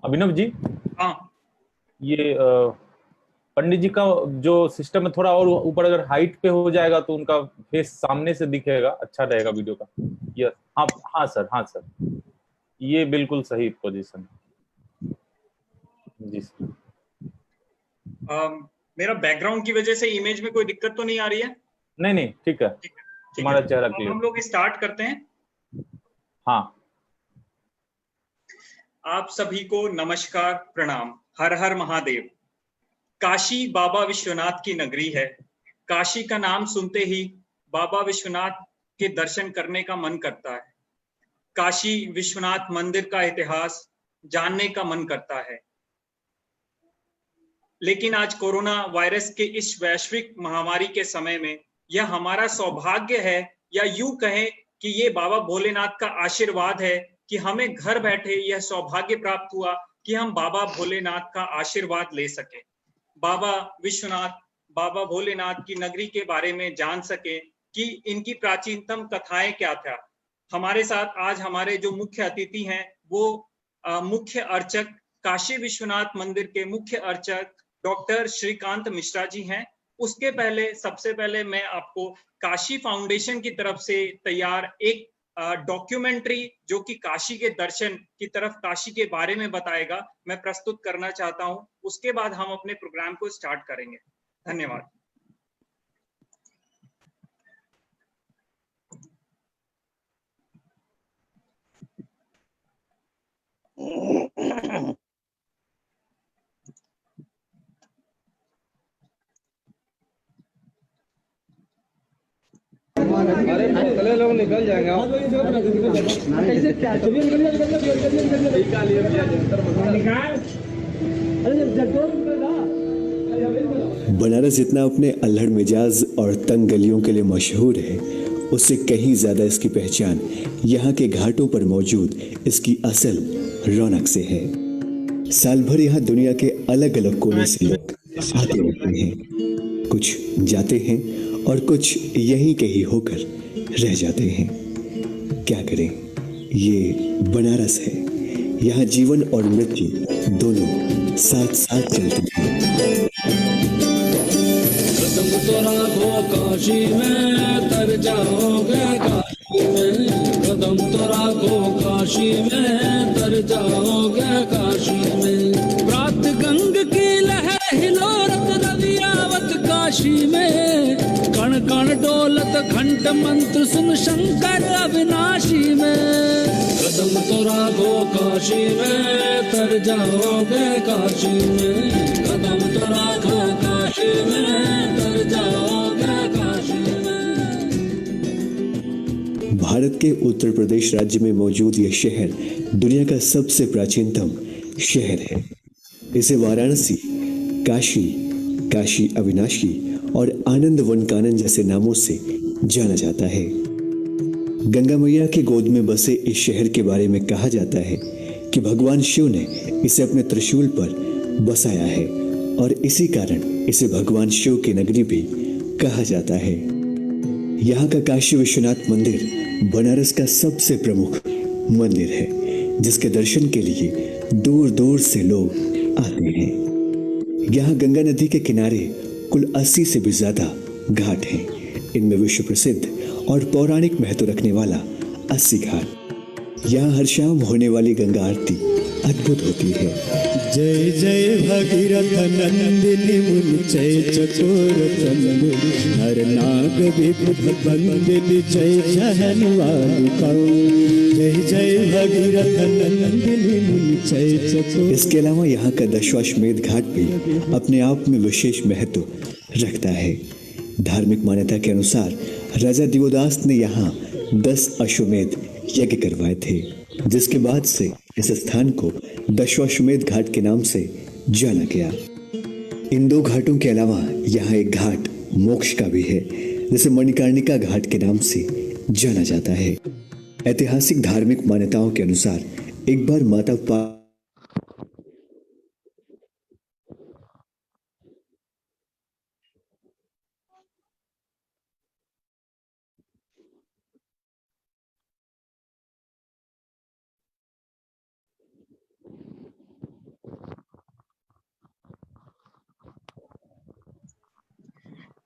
अभिनव जी, हाँ। ये पंडित जी का जो सिस्टम है, थोड़ा और ऊपर अगर हाइट पे हो जाएगा तो उनका फेस सामने से दिखेगा, अच्छा रहेगा वीडियो का। यस। हाँ हाँ सर, हाँ सर, ये बिल्कुल सही पोजीशन। जी सर। मेरा बैकग्राउंड की वजह से इमेज में कोई दिक्कत तो नहीं आ रही है? नहीं नहीं, ठीक है, ठीक है। ठीक है, तुम्हारा चेहरा तो अब हम क्लियर। लोग स्टार्ट करते हैं। हाँ। आप सभी को नमस्कार, प्रणाम। हर हर महादेव। काशी बाबा विश्वनाथ की नगरी है। काशी का नाम सुनते ही बाबा विश्वनाथ के दर्शन करने का मन करता है। काशी विश्वनाथ मंदिर का इतिहास जानने का मन करता है। लेकिन आज कोरोना वायरस के इस वैश्विक महामारी के समय में यह हमारा सौभाग्य है, या यूं कहें कि ये बाबा भोलेनाथ का आशीर्वाद है कि हमें घर बैठे यह सौभाग्य प्राप्त हुआ कि हम बाबा भोलेनाथ का आशीर्वाद ले सके, बाबा विश्वनाथ, बाबा भोलेनाथ की नगरी के बारे में जान सके कि इनकी प्राचीनतम कथाएं क्या था। हमारे साथ आज हमारे जो मुख्य अतिथि हैं वो मुख्य अर्चक, काशी विश्वनाथ मंदिर के मुख्य अर्चक डॉक्टर श्रीकांत मिश्रा जी हैं। उसके पहले सबसे पहले मैं आपको काशी फाउंडेशन की तरफ से तैयार एक डॉक्यूमेंट्री जो कि काशी के दर्शन की तरफ, काशी के बारे में बताएगा, मैं प्रस्तुत करना चाहता हूं। उसके बाद हम अपने प्रोग्राम को स्टार्ट करेंगे। धन्यवाद। अरे पतले लोग निकल जाएंगे। कैसे क्या बनारस जितना अपने अल्हड़ मिजाज और तंग गलियों के लिए मशहूर है, उससे कहीं ज्यादा इसकी पहचान यहाँ के घाटों पर मौजूद इसकी असल रौनक से है। साल भर यहाँ दुनिया के अलग अलग कोने से लोग आते रहते हैं, कुछ जाते हैं और कुछ यहीं कहीं होकर रह जाते हैं। क्या करें, ये बनारस है। यहाँ जीवन और मृत्यु दोनों साथ साथ चलते हैं। कदम तो राखो काशी में, तर जाओगे काशी में। कदम तो राखो काशी में, तर जाओगे काशी में। प्रात गंग की लहर हिलोरत रवियावत काशी में। कण कण डोलत घंट मंत्र सुन शंकर अविनाशी में। कदम तो राखो काशी में, तर जाओगे काशी में। कदम तो राखो काशी में, तर जाओगे काशी में। भारत के उत्तर प्रदेश राज्य में मौजूद यह शहर दुनिया का सबसे प्राचीनतम शहर है। इसे वाराणसी, काशी, काशी अविनाशी और आनंद वन कानन जैसे नामों से जाना जाता है। गंगा मैया की गोद में बसे इस शहर के बारे में कहा जाता है कि भगवान शिव ने इसे अपने त्रिशूल पर बसाया है और इसी कारण इसे भगवान शिव की नगरी भी कहा जाता है। यहाँ का काशी विश्वनाथ मंदिर बनारस का सबसे प्रमुख मंदिर है, जिसके दर्शन के लिए दूर दूर से लोग आते हैं। यहाँ गंगा नदी के किनारे कुल 80 से भी ज्यादा घाट हैं। इनमें विश्व प्रसिद्ध और पौराणिक महत्व रखने वाला 80 घाट। यहाँ हर शाम होने वाली गंगा आरती अद्भुत होती है। जय जय भगीरथ नंदिनी मुंचय चकोर चंदन हर नाग विबुध बंदिनी जय जहनवालु कौ। जय जय भगीरथ नंदिनी मुंचय चकोर। इसके अलावा यहाँ का दशाश्वमेध घाट भी अपने आप में विशेष महत्व रखता है। धार्मिक मान्यता के अनुसार राजा दिवोदास ने यहाँ 10 अश्वमेध यज्ञ करवाए थे, जिसके बाद से इस स्थान को दशाश्वमेध घाट के नाम से जाना गया। इन दो घाटों के अलावा यहाँ एक घाट मोक्ष का भी है, जिसे मणिकर्णिका घाट के नाम से जाना जाता है। ऐतिहासिक धार्मिक मान्यताओं के अनुसार एक बार माता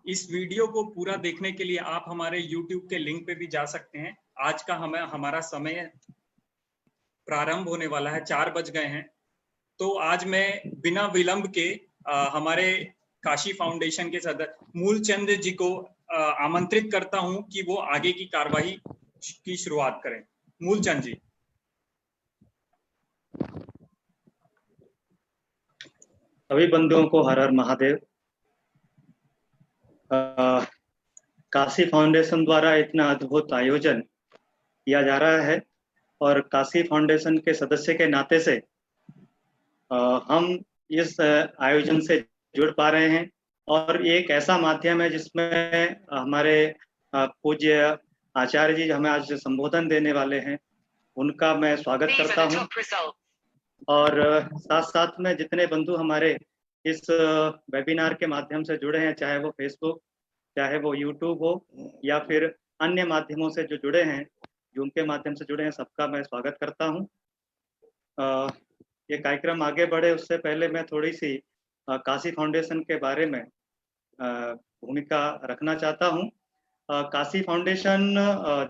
इस वीडियो को पूरा देखने के लिए आप हमारे YouTube के लिंक पे भी जा सकते हैं। आज का हमारा समय प्रारंभ होने वाला है, 4 बज गए हैं। तो आज मैं बिना विलंब के हमारे काशी फाउंडेशन के सदस्य मूलचंद जी को आमंत्रित करता हूं कि वो आगे की कार्यवाही की शुरुआत करें। मूलचंद जी। सभी बंधुओं को हर हर महादेव। काशी फाउंडेशन द्वारा इतना अद्भुत आयोजन किया जा रहा है और काशी फाउंडेशन के सदस्य के नाते से हम इस आयोजन से जुड़ पा रहे हैं और एक ऐसा माध्यम है जिसमें हमारे पूज्य आचार्य जी हमें आज संबोधन देने वाले हैं, उनका मैं स्वागत करता हूं। और साथ साथ में जितने बंधु हमारे इस वेबिनार के माध्यम से जुड़े हैं, चाहे वो फेसबुक, चाहे वो यूट्यूब हो या फिर अन्य माध्यमों से जो जुड़े हैं, जूम के माध्यम से जुड़े हैं, सबका मैं स्वागत करता हूं। ये कार्यक्रम आगे बढ़े उससे पहले मैं थोड़ी सी काशी फाउंडेशन के बारे में भूमिका रखना चाहता हूं। काशी फाउंडेशन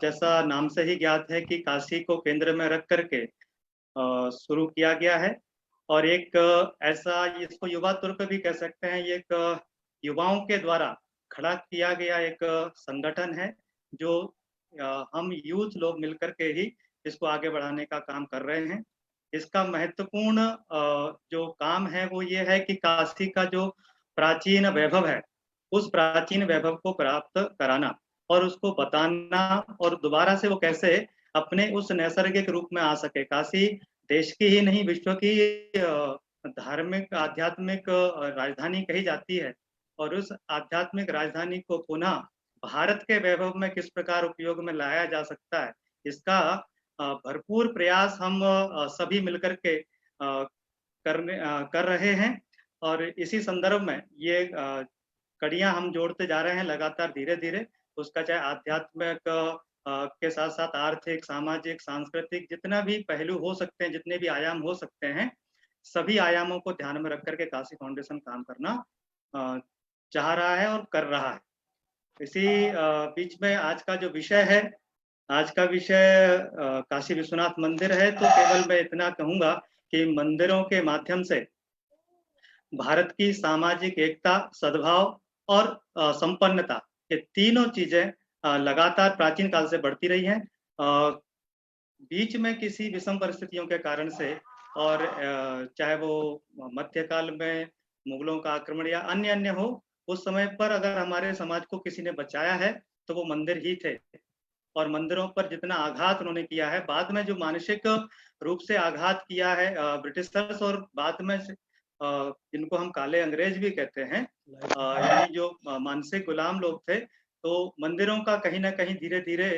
जैसा नाम से ही ज्ञात है कि काशी को केंद्र में रख करके शुरू किया गया है और एक ऐसा, इसको युवा तौर पे भी कह सकते हैं, ये एक युवाओं के द्वारा खड़ा किया गया एक संगठन है जो हम यूथ लोग मिलकर के ही इसको आगे बढ़ाने का काम कर रहे हैं। इसका महत्वपूर्ण जो काम है वो ये है कि काशी का जो प्राचीन वैभव है उस प्राचीन वैभव को प्राप्त कराना और उसको बताना और दोबारा से वो कैसे अपने उस नैसर्गिक रूप में आ सके। काशी देश की ही नहीं विश्व की धार्मिक आध्यात्मिक राजधानी कही जाती है और उस आध्यात्मिक राजधानी को पुनः भारत के वैभव में किस प्रकार उपयोग में लाया जा सकता है, इसका भरपूर प्रयास हम सभी मिलकर के कर रहे हैं। और इसी संदर्भ में ये कड़ियां हम जोड़ते जा रहे हैं लगातार धीरे धीरे। उसका चाहे आध्यात्मिक के साथ साथ आर्थिक, सामाजिक, सांस्कृतिक जितना भी पहलू हो सकते हैं, जितने भी आयाम हो सकते हैं, सभी आयामों को ध्यान में रख करके काशी फाउंडेशन काम करना चाह रहा है और कर रहा है। इसी बीच में आज का जो विषय है, आज का विषय काशी विश्वनाथ मंदिर है। तो केवल मैं इतना कहूंगा कि मंदिरों के माध्यम से भारत की सामाजिक एकता, सद्भाव और संपन्नता, ये तीनों चीजें लगातार प्राचीन काल से बढ़ती रही हैं। बीच में किसी विषम परिस्थितियों के कारण से और चाहे वो मध्यकाल में मुगलों का आक्रमण या अन्य अन्य हो, उस समय पर अगर हमारे समाज को किसी ने बचाया है तो वो मंदिर ही थे। और मंदिरों पर जितना आघात उन्होंने किया है, बाद में जो मानसिक रूप से आघात किया है ब्रिटिशर्स, और बाद में जिनको हम काले अंग्रेज भी कहते हैं, यानी जो मानसिक गुलाम लोग थे, तो मंदिरों का कहीं ना कहीं धीरे धीरे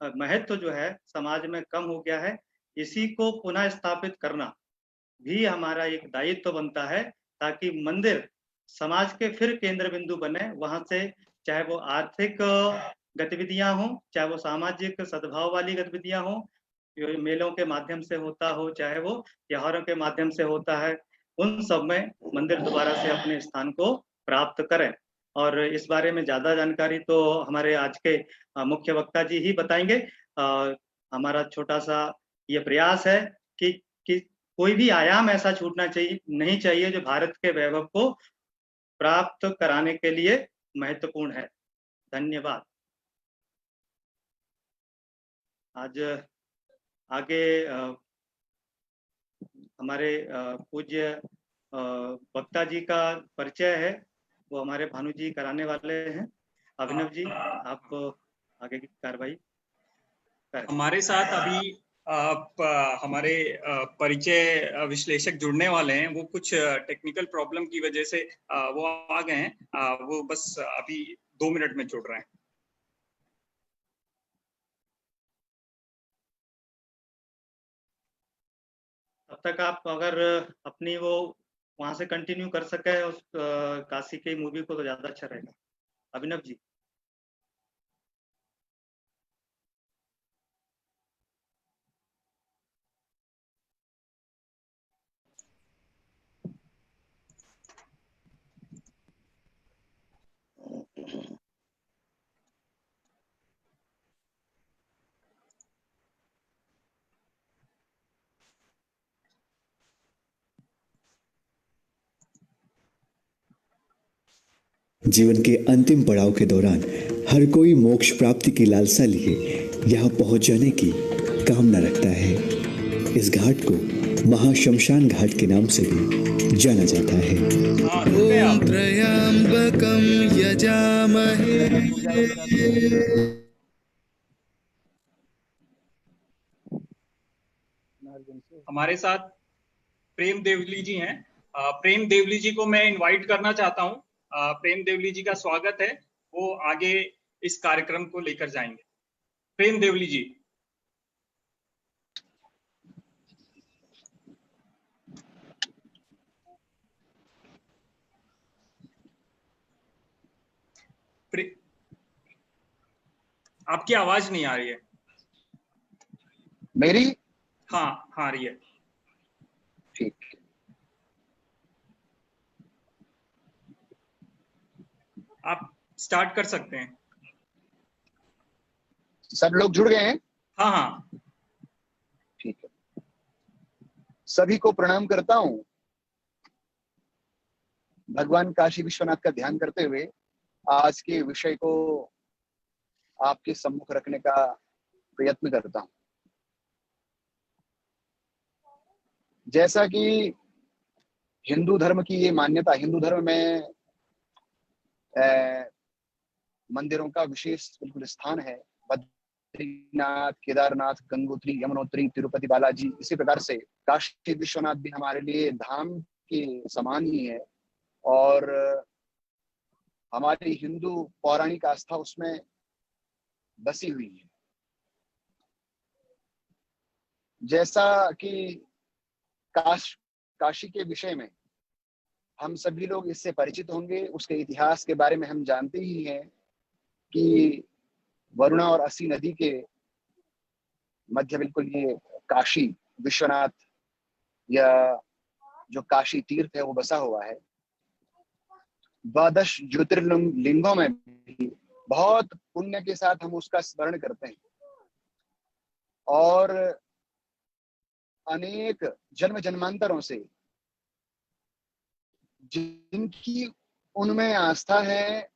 महत्व जो है समाज में कम हो गया है। इसी को पुनः स्थापित करना भी हमारा एक दायित्व बनता है ताकि मंदिर समाज के फिर केंद्र बिंदु बने। वहां से चाहे वो आर्थिक गतिविधियां हो, चाहे वो सामाजिक सद्भाव वाली गतिविधियां हो, मेलों के माध्यम से होता हो, चाहे वो त्योहारों के माध्यम से होता है, उन सब में मंदिर दोबारा से अपने स्थान को प्राप्त करें। और इस बारे में ज्यादा जानकारी तो हमारे आज के मुख्य वक्ता जी ही बताएंगे। हमारा छोटा सा ये प्रयास है कि कोई भी आयाम ऐसा छूटना नहीं चाहिए जो भारत के वैभव को प्राप्त कराने के लिए महत्वपूर्ण है। धन्यवाद। आज आगे हमारे पूज्य वक्ता जी का परिचय है, वो हमारे भानु जी कराने वाले हैं। अभिनव जी, आप आगे की कार्रवाई। हमारे साथ अभी हमारे परिचय विश्लेषक जुड़ने वाले हैं। वो कुछ टेक्निकल प्रॉब्लम की वजह से वो आ गए हैं। वो बस अभी 2 मिनट में जुड़ रहे हैं। तब तक आप अगर अपनी वो वहां से कंटिन्यू कर सके उस काशी की मूवी को तो ज्यादा अच्छा रहेगा। अभिनव जी। जीवन के अंतिम पड़ाव के दौरान हर कोई मोक्ष प्राप्ति की लालसा लिए यहाँ पहुंच जाने की कामना रखता है। इस घाट को महाशमशान घाट के नाम से भी जाना जाता है। ओम त्र्यंबकं यजामहे हमारे साथ प्रेम देवली जी हैं। प्रेम देवली जी को मैं इनवाइट करना चाहता हूं। प्रेम देवली जी का स्वागत है, वो आगे इस कार्यक्रम को लेकर जाएंगे। प्रेम देवली जी। आपकी आवाज नहीं आ रही है। मेरी? हाँ हाँ, आ रही है। ठीक, आप स्टार्ट कर सकते हैं। सब लोग जुड़ गए हैं? हाँ हाँ ठीक है। सभी को प्रणाम करता हूं। भगवान काशी विश्वनाथ का ध्यान करते हुए आज के विषय को आपके सम्मुख रखने का प्रयत्न करता हूं। जैसा कि हिंदू धर्म की ये मान्यता, हिंदू धर्म में मंदिरों का विशेष बिल्कुल स्थान है। बद्रीनाथ, केदारनाथ, गंगोत्री, यमुनोत्री, तिरुपति बालाजी, इसी प्रकार से काशी विश्वनाथ भी हमारे लिए धाम के समान ही है और हमारी हिंदू पौराणिक आस्था उसमें बसी हुई है। जैसा कि काशी के विषय में हम सभी लोग इससे परिचित होंगे, उसके इतिहास के बारे में हम जानते ही हैं कि वरुणा और अस्सी नदी के मध्य बिल्कुल ये काशी विश्वनाथ या जो काशी तीर्थ है वो बसा हुआ है। 12 ज्योतिर्लिंगों में भी बहुत पुण्य के साथ हम उसका स्मरण करते हैं और अनेक जन्म जन्मांतरों से जिनकी उनमें आस्था है,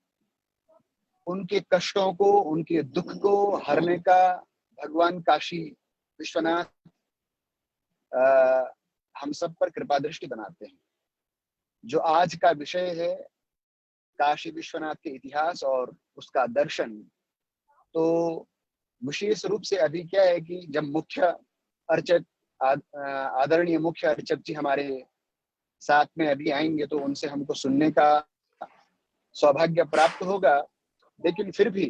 उनके कष्टों को, उनके दुख को हरने का भगवान काशी विश्वनाथ हम सब पर कृपा दृष्टि बनाते हैं। जो आज का विषय है काशी विश्वनाथ के इतिहास और उसका दर्शन, तो विशेष रूप से अभी क्या है कि जब मुख्य अर्चक आदरणीय मुख्य अर्चक जी हमारे साथ में अभी आएंगे तो उनसे हमको सुनने का सौभाग्य प्राप्त होगा। लेकिन फिर भी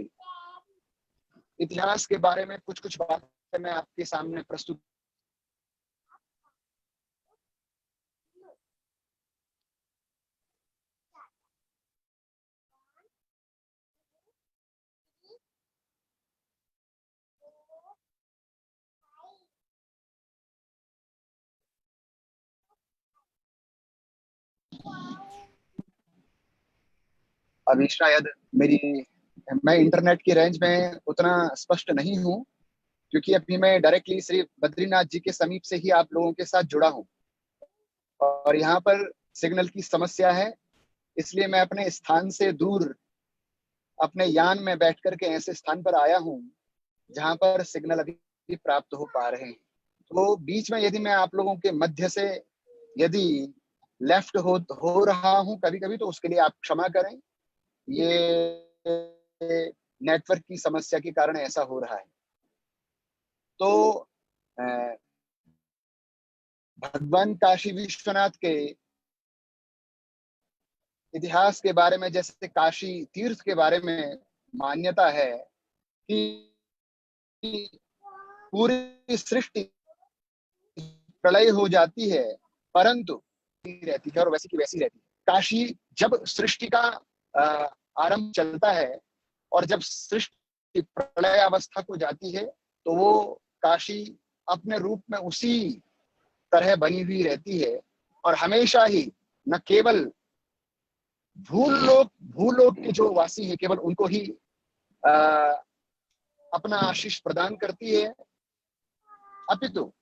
इतिहास के बारे में कुछ बातें मैं आपके सामने प्रस्तुत अभी शायद मैं इंटरनेट की रेंज में उतना स्पष्ट नहीं हूं क्योंकि अभी मैं डायरेक्टली श्री बद्रीनाथ जी के समीप से ही आप लोगों के साथ जुड़ा हूं और यहाँ पर सिग्नल की समस्या है, इसलिए मैं अपने स्थान से दूर अपने यान में बैठ करके ऐसे स्थान पर आया हूं जहां पर सिग्नल अभी प्राप्त हो पा रहे हैं। तो बीच में यदि मैं आप लोगों के मध्य से यदि लेफ्ट हो रहा हूं कभी कभी, तो उसके लिए आप क्षमा करें। ये नेटवर्क की समस्या के कारण ऐसा हो रहा है। तो भगवान काशी विश्वनाथ के इतिहास के बारे में, जैसे काशी तीर्थ के बारे में मान्यता है कि पूरी सृष्टि प्रलय हो जाती है परंतु रहती है और वैसी की वैसी रहती है। काशी जब सृष्टि का आरंभ चलता है और जब सृष्टि प्रलय अवस्था को जाती है तो वो काशी अपने रूप में उसी तरह बनी हुई रहती है और हमेशा ही न केवल भूलोक के जो वासी है केवल उनको ही अपना आशीष प्रदान करती है, अपितु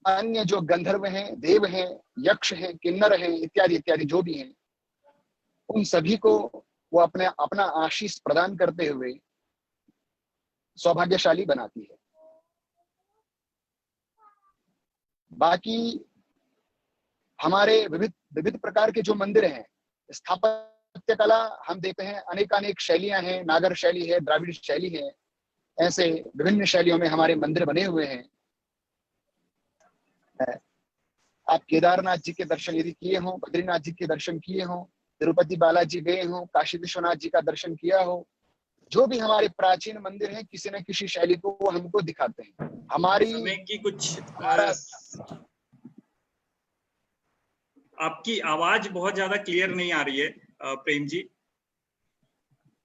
अन्य जो गंधर्व हैं, देव हैं, यक्ष हैं, किन्नर हैं, इत्यादि इत्यादि जो भी हैं, उन सभी को वो अपना आशीष प्रदान करते हुए सौभाग्यशाली बनाती है। बाकी हमारे विविध प्रकार के जो मंदिर हैं, स्थापत्य कला हम देखते हैं, अनेकानेक शैलियां हैं, नागर शैली है, द्राविड़ शैली है, ऐसे विभिन्न शैलियों में हमारे मंदिर बने हुए हैं। आप केदारनाथ जी के दर्शन यदि किए हों, बद्रीनाथ जी के दर्शन किए हों, तिरुपति बालाजी गए हों, काशी विश्वनाथ जी का दर्शन किया हो, जो भी हमारे प्राचीन मंदिर हैं, किसी न किसी शैली को वो हमको दिखाते हैं। हमारी समय की कुछ आपकी आवाज बहुत ज्यादा क्लियर नहीं आ रही है प्रेम जी।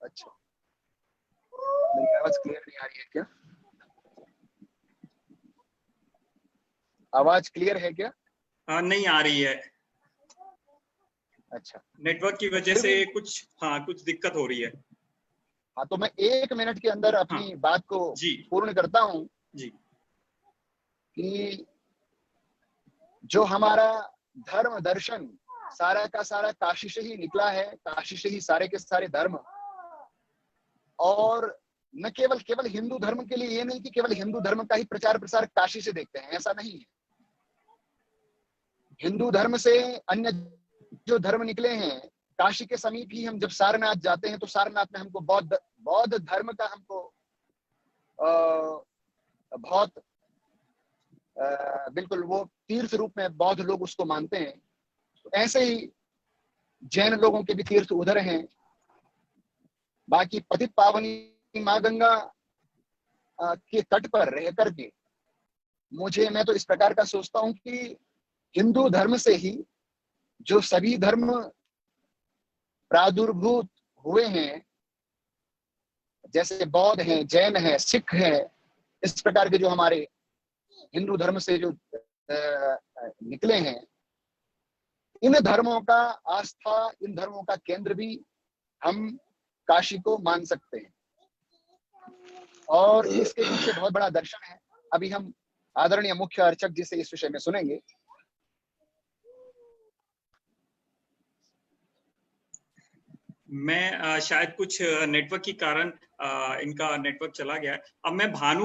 अच्छा, मेरी आवाज क्लियर नहीं आ रही है क्या? आवाज क्लियर है क्या? नहीं आ रही है। अच्छा, नेटवर्क की वजह से कुछ दिक्कत हो रही है। हाँ, तो मैं 1 मिनट के अंदर अपनी बात को पूर्ण करता हूँ जी। कि जो हमारा धर्म दर्शन सारा का सारा काशी से ही निकला है, काशी से ही सारे के सारे धर्म, और न केवल हिंदू धर्म के लिए ये नहीं कि केवल हिंदू धर्म का ही प्रचार प्रसार काशी से देखते हैं, ऐसा नहीं है। हिंदू धर्म से अन्य जो धर्म निकले हैं, काशी के समीप ही हम जब सारनाथ जाते हैं तो सारनाथ में हमको बौद्ध धर्म का हमको बहुत बिल्कुल वो तीर्थ रूप में बौद्ध लोग उसको मानते हैं। तो ऐसे ही जैन लोगों के भी तीर्थ उधर हैं। बाकी पतित पावनी माँ गंगा के तट पर रह करके मैं तो इस प्रकार का सोचता हूं कि हिंदू धर्म से ही जो सभी धर्म प्रादुर्भूत हुए हैं, जैसे बौद्ध हैं, जैन है, सिख है, इस प्रकार के जो हमारे हिंदू धर्म से जो निकले हैं, इन धर्मों का आस्था, इन धर्मों का केंद्र भी हम काशी को मान सकते हैं। और इसके पीछे बहुत बड़ा दर्शन है। अभी हम आदरणीय मुख्य अर्चक जी से इस विषय में सुनेंगे। मैं शायद कुछ नेटवर्क के कारण इनका नेटवर्क चला गया है। अब मैं भानु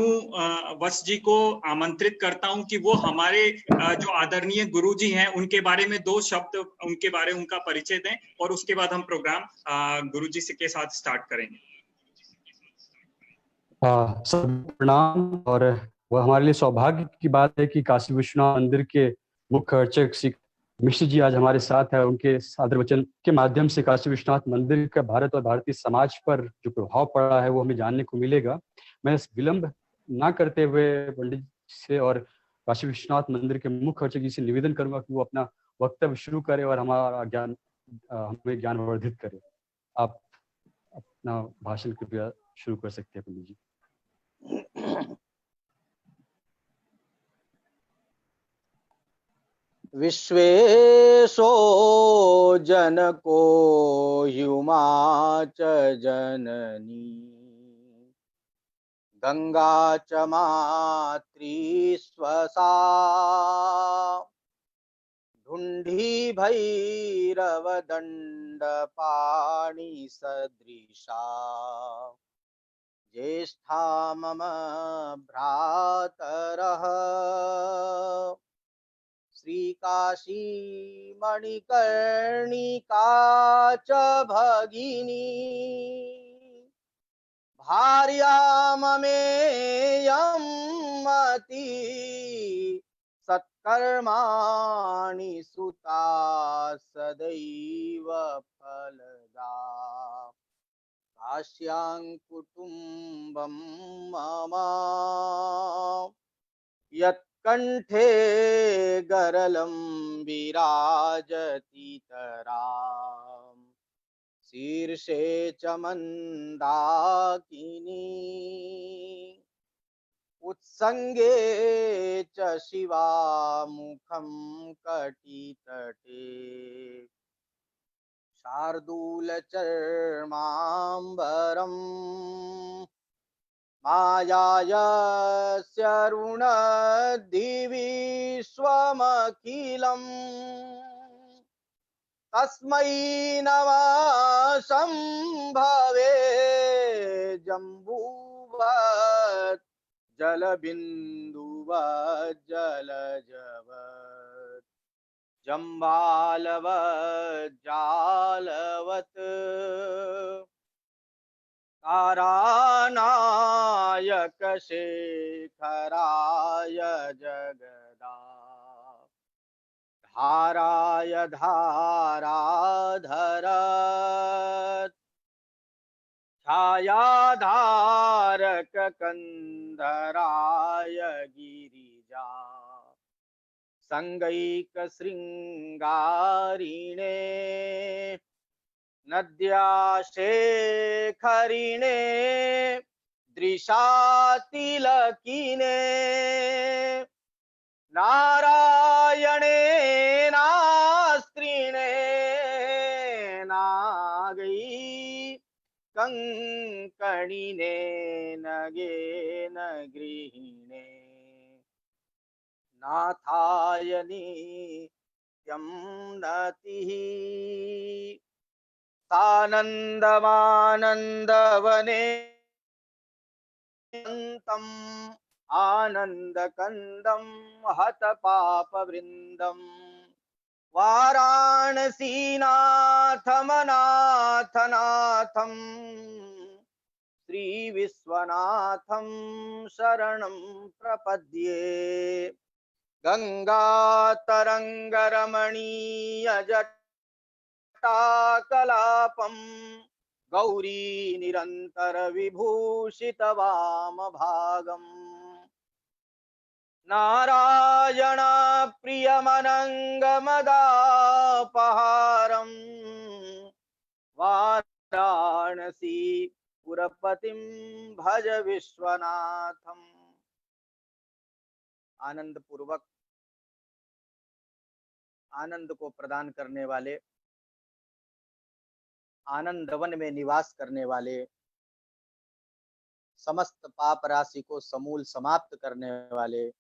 वत्स जी को आमंत्रित करता हूं कि वो हमारे जो आदरणीय गुरुजी हैं उनके बारे में 2 शब्द उनका परिचय दें, और उसके बाद हम प्रोग्राम गुरुजी के साथ स्टार्ट करेंगे। सब प्रणाम। और वह हमारे लिए सौभाग्य की बात है कि काशी विश्वनाथ मंदिर के मुख्य अर्चक श्री मिश्र जी आज हमारे साथ है। उनके सादर वचन के माध्यम से काशी विश्वनाथ मंदिर का भारत और भारतीय समाज पर जो प्रभाव पड़ा है वो हमें जानने को मिलेगा। मैं विलंब ना करते हुए पंडित से और काशी विश्वनाथ मंदिर के मुख्य अर्चक जी से निवेदन करूंगा कि वो अपना वक्तव्य शुरू करें और हमें ज्ञानवर्धित करें। आप अपना भाषण कृपया शुरू कर सकते हैं पंडित जी। विश्वेशो जनको ह्युमा च जननी गंगा च मातृ स्वसा ढुंढी भैरव दंड पाणि सदृशा ज्येष्ठा मम भ्रातरः श्रीकाशी मणिकर्णिका च भगिनी भार्या ममेयं मति सत्कर्माणि सुता सदैव फलदा काश्यां कुटुम्बं मम यत्कण्ठे गरलं विराजति तराम शीर्षे च मन्दाकिनी उत्संगे च शिवामुखं कटितटे शार्दूलचर्माम्बरम् मायास्य रुणद्धि विश्वमखिलम् तस्मै नमः शंभवे जम्बूवत् जलबिन्दुवत् जलजवत् जम्बालवत् जालवत् तारानायक शेखराय जगदा धाराय धाराधरत् छायाधारक कंधराय गिरिजा संगैक श्रृंगारिणे नद्या शेखरिणे दृशातिलकिने नारायणे नास्त्रिणे नागै कंकणिने नगे नगृहिणे नाथाय नित्यं नतिः सानन्दमानन्दवने तम् आनन्दकन्दं हतपापवृन्दम् वाराणसीनाथमनाथनाथं श्रीविश्वनाथं शरणं प्रपद्ये गंगातरंगरमणीयजटाकलापं गौरी निरंतर विभूषित वामभागम् नारायण प्रियमनंगमदापहारं वाराणसी पुरपतिं भज विश्वनाथम। आनंद पूर्वक आनंद को प्रदान करने वाले, आनंद वन में निवास करने वाले, समस्त पाप राशि को समूल समाप्त करने वाले,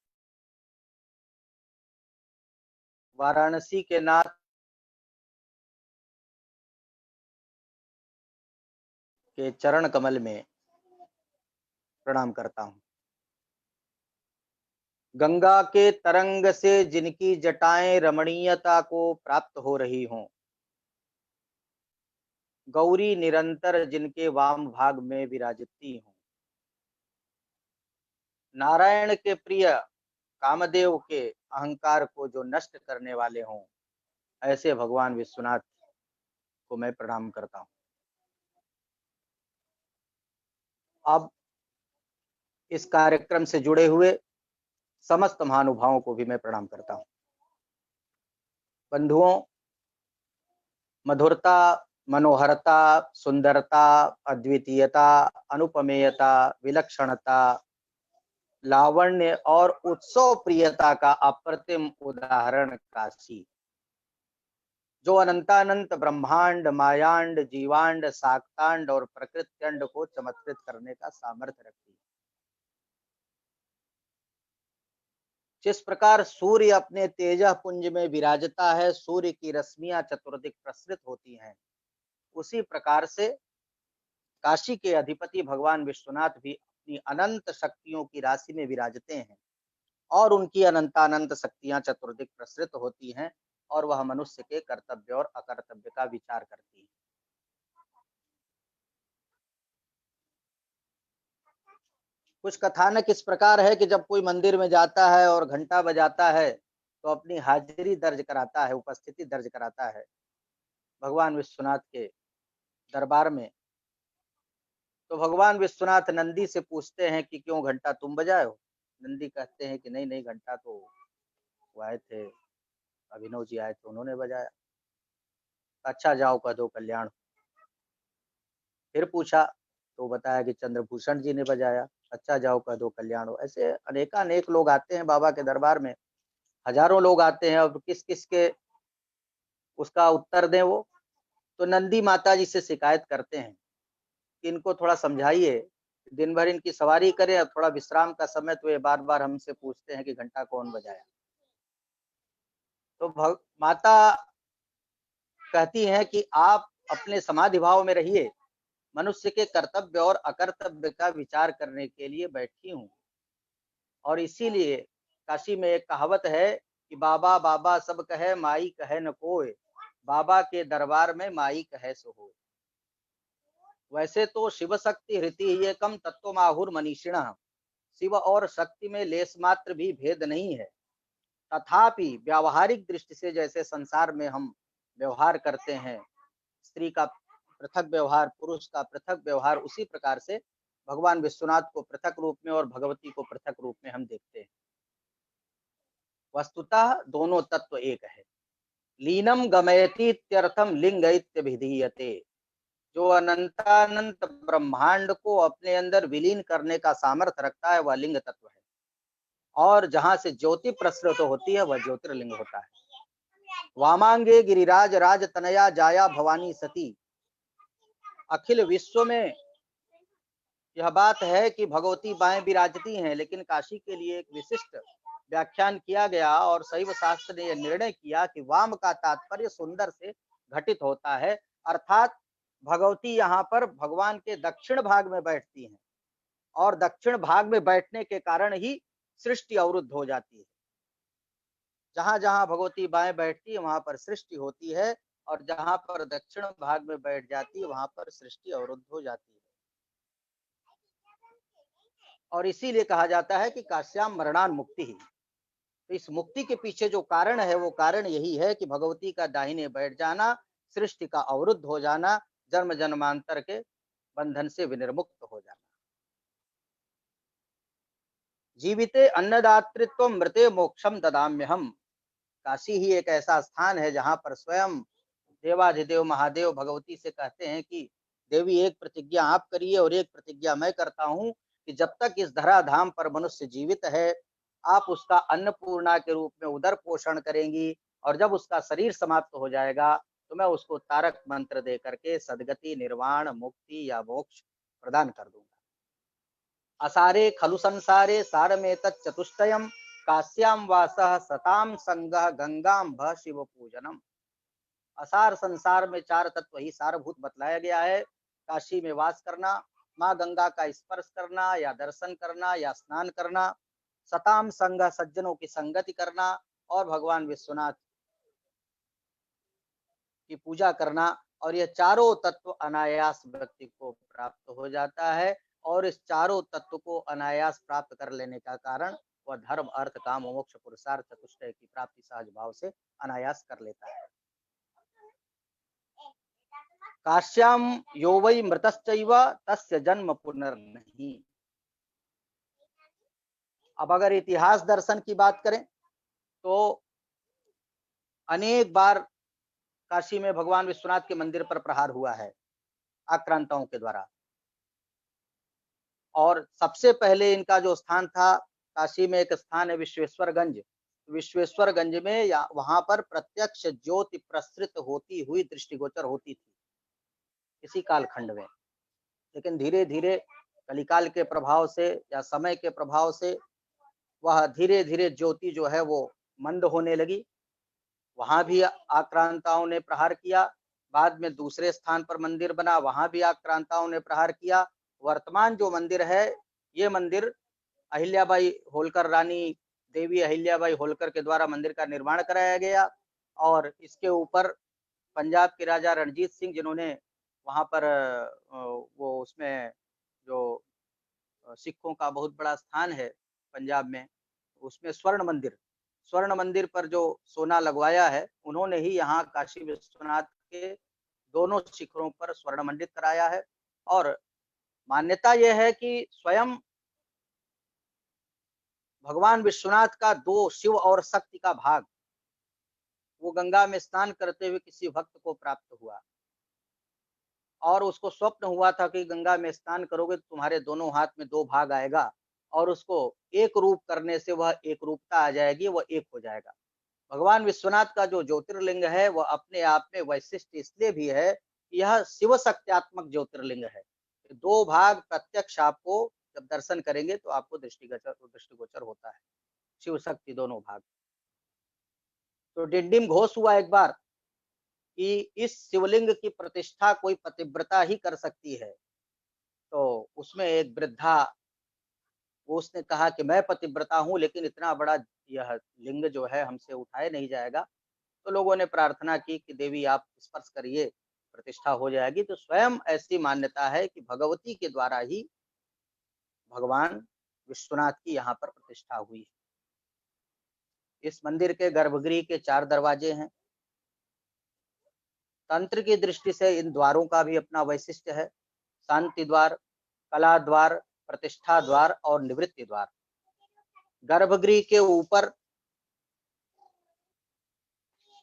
वाराणसी के नाथ के चरण कमल में प्रणाम करता हूं। गंगा के तरंग से जिनकी जटाएं रमणीयता को प्राप्त हो रही हों, गौरी निरंतर जिनके वाम भाग में विराजती हों, नारायण के प्रिय कामदेव के अहंकार को जो नष्ट करने वाले हों, ऐसे भगवान विश्वनाथ को मैं प्रणाम करता हूं। अब इस कार्यक्रम से जुड़े हुए समस्त महानुभावों को भी मैं प्रणाम करता हूं। बंधुओं, मधुरता, मनोहरता, सुंदरता, अद्वितीयता, अनुपमेयता, विलक्षणता, लावण्य और उत्सव प्रियता का अप्रतिम उदाहरण काशी, जो अनंतानंत ब्रह्मांड, मायांड, जीवांड, शाक्तांड और प्रकृत्यंड को चमत्कृत करने का सामर्थ्य रखती है। जिस प्रकार सूर्य अपने तेजः पुंज में विराजता है, सूर्य की रश्मियां चतुर्दिक प्रसृत होती हैं, उसी प्रकार से काशी के अधिपति भगवान विश्वनाथ भी अपनी अनंत शक्तियों की राशि में विराजते हैं और उनकी अनंतानंत शक्तियां चतुर्दिक प्रसृत होती हैं और वह मनुष्य के कर्तव्य और अकर्तव्य का विचार करती है। कुछ कथानक इस प्रकार है कि जब कोई मंदिर में जाता है और घंटा बजाता है तो अपनी हाजिरी दर्ज कराता है, उपस्थिति दर्ज कराता है भगवान विश्वनाथ के दरबार में। तो भगवान विश्वनाथ नंदी से पूछते हैं कि क्यों घंटा तुम बजाए हो? नंदी कहते हैं कि नहीं, घंटा तो वो आए थे, अभिनव जी आए थे, उन्होंने बजाया। अच्छा जाओ कह दो कल्याण। फिर पूछा तो बताया कि चंद्रभूषण जी ने बजाया। अच्छा जाओ कह दो कल्याण हो। ऐसे अनेकानेक लोग आते हैं बाबा के दरबार में, हजारों लोग आते हैं, और किस किस के उसका उत्तर दें वो। तो नंदी माता जी से शिकायत करते हैं कि इनको थोड़ा समझाइए, दिन भर इनकी सवारी करें और थोड़ा विश्राम का समय तो ये बार बार हमसे पूछते हैं कि घंटा कौन बजाया। तो माता कहती हैं कि आप अपने समाधि भाव में रहिए, मनुष्य के कर्तव्य और अकर्तव्य का विचार करने के लिए बैठी हूँ। और इसीलिए काशी में एक कहावत है कि बाबा बाबा सब कहे माई कहे न कोय, बाबा के दरबार में माई कहे सो होय। वैसे तो शिव शक्ति हृति ये कम तत्व माहुर मनीषिणः, शिव और शक्ति में लेस मात्र भी भेद नहीं है। तथापि व्यावहारिक दृष्टि से जैसे संसार में हम व्यवहार करते हैं, स्त्री का पृथक व्यवहार, पुरुष का पृथक व्यवहार, उसी प्रकार से भगवान विश्वनाथ को पृथक रूप में और भगवती को पृथक रूप में हम देखते हैं। वस्तुतः दोनों तत्व एक है। लीनम गमयति इत्यर्थम लिंग इत्यभिधीयते। जो अनंतानंत ब्रह्मांड को अपने अंदर विलीन करने का सामर्थ्य रखता है वह लिंग तत्व है, और जहां से ज्योति प्रसृत होती है वह ज्योतिर्लिंग होता है। वामांगे गिरिराज राज तनया जाया भवानी सती। अखिल विश्व में यह बात है कि भगवती बाएं विराजती हैं, लेकिन काशी के लिए एक विशिष्ट व्याख्यान किया गया और शैव शास्त्र ने यह निर्णय किया कि वाम का तात्पर्य सुंदर से घटित होता है, अर्थात भगवती यहाँ पर भगवान के दक्षिण भाग में बैठती हैं, और दक्षिण भाग में बैठने के कारण ही सृष्टि अवरुद्ध हो जाती है। जहां जहां भगवती बाएं बैठती है वहां पर सृष्टि होती है, और जहां पर दक्षिण भाग में बैठ जाती है वहां पर सृष्टि अवरुद्ध हो जाती है। और इसीलिए कहा जाता है कि काश्याम मरणान मुक्ति ही। तो इस मुक्ति के पीछे जो कारण है वो कारण यही है कि भगवती का दाहिने बैठ जाना, सृष्टि का अवरुद्ध हो जाना, जन्म जन्मांतर के बंधन से विनिर्मुक्त हो जाना। जीविते अन्नदातृत्व मृते मोक्षम ददाम्यहम। काशी ही एक ऐसा स्थान है जहां पर स्वयं देवाधिदेव महादेव भगवती से कहते हैं कि देवी एक प्रतिज्ञा आप करिए और एक प्रतिज्ञा मैं करता हूं कि जब तक इस धराधाम पर मनुष्य जीवित है आप उसका अन्नपूर्णा के रूप में उदर पोषण करेंगी, और जब उसका शरीर समाप्त हो जाएगा तो मैं उसको तारक मंत्र दे करके सद्गति, निर्वाण, मुक्ति या मोक्ष प्रदान कर दूंगा। असारे खलु संसारे सारमेतत् चतुष्टयम्, काश्याम वासः सताम संगः गंगाम्भ शिव पूजनम। असार संसार में चार तत्व ही सारभूत बतलाया गया है। काशी में वास करना, माँ गंगा का स्पर्श करना या दर्शन करना या स्नान करना, सताम संग सज्जनों की संगति करना, और भगवान विश्वनाथ की पूजा करना। और ये चारों तत्व अनायास व्यक्ति को प्राप्त हो जाता है, और इस चारों तत्व को अनायास प्राप्त कर लेने का कारण वह धर्म, अर्थ, काम, मोक्ष, पुरुषार्थ चतुष्टय की प्राप्ति सहज भाव से अनायास कर लेता है। काश्याम यो वै मृतश्चैव तस्य जन्म पुनर्नहि। अब अगर इतिहास दर्शन की बात करें तो अनेक बार काशी में भगवान विश्वनाथ के मंदिर पर प्रहार हुआ है आक्रांताओं के द्वारा, और सबसे पहले इनका जो स्थान था, काशी में एक स्थान है विश्वेश्वरगंज। विश्वेश्वरगंज में या वहां पर प्रत्यक्ष ज्योति प्रसृत होती हुई दृष्टिगोचर होती थी इसी कालखंड में, लेकिन धीरे धीरे कलिकाल के प्रभाव से या समय के प्रभाव से वह धीरे धीरे ज्योति जो है वो मंद होने लगी। वहां भी आक्रांताओं ने प्रहार किया। बाद में दूसरे स्थान पर मंदिर बना, वहां भी आक्रांताओं ने प्रहार किया। वर्तमान जो मंदिर है ये मंदिर अहिल्याबाई होलकर, रानी देवी अहिल्याबाई होलकर के द्वारा मंदिर का निर्माण कराया गया, और इसके ऊपर पंजाब के राजा रणजीत सिंह जिन्होंने वहां पर वो उसमें जो सिखों का बहुत बड़ा स्थान है पंजाब में, उसमें स्वर्ण मंदिर पर जो सोना लगवाया है उन्होंने ही यहाँ काशी विश्वनाथ के दोनों शिखरों पर स्वर्ण मंडित कराया है। और मान्यता यह है कि स्वयं भगवान विश्वनाथ का दो शिव और शक्ति का भाग वो गंगा में स्नान करते हुए किसी भक्त को प्राप्त हुआ, और उसको स्वप्न हुआ था कि गंगा में स्नान करोगे तो तुम्हारे दोनों हाथ में दो भाग आएगा, और उसको एक रूप करने से वह एक रूपता आ जाएगी, वह एक हो जाएगा। भगवान विश्वनाथ का जो ज्योतिर्लिंग है वह अपने आप में वैशिष्ट इसलिए भी है कि यह शिव शक्त्यात्मक ज्योतिर्लिंग है। दो भाग प्रत्यक्ष आपको जब दर्शन करेंगे तो आपको दृष्टिगोचर होता है, शिव शक्ति दोनों भाग। तो डिंडिम घोष हुआ एक बार कि इस शिवलिंग की प्रतिष्ठा कोई पतिव्रता ही कर सकती है। तो उसमें एक वृद्धा, वो उसने कहा कि मैं पतिव्रता हूँ, लेकिन इतना बड़ा यह लिंग जो है हमसे उठाया नहीं जाएगा। तो लोगों ने प्रार्थना की कि देवी आप स्पर्श करिए, प्रतिष्ठा हो जाएगी। तो स्वयं ऐसी मान्यता है कि भगवती के द्वारा ही भगवान विश्वनाथ की यहाँ पर प्रतिष्ठा हुई है। इस मंदिर के गर्भगृह के 4 दरवाजे हैं। तंत्र की दृष्टि से इन द्वारों का भी अपना वैशिष्ट्य है। शांति द्वार, कला द्वार, प्रतिष्ठा द्वार और निवृत्ति द्वार। गर्भगृह के ऊपर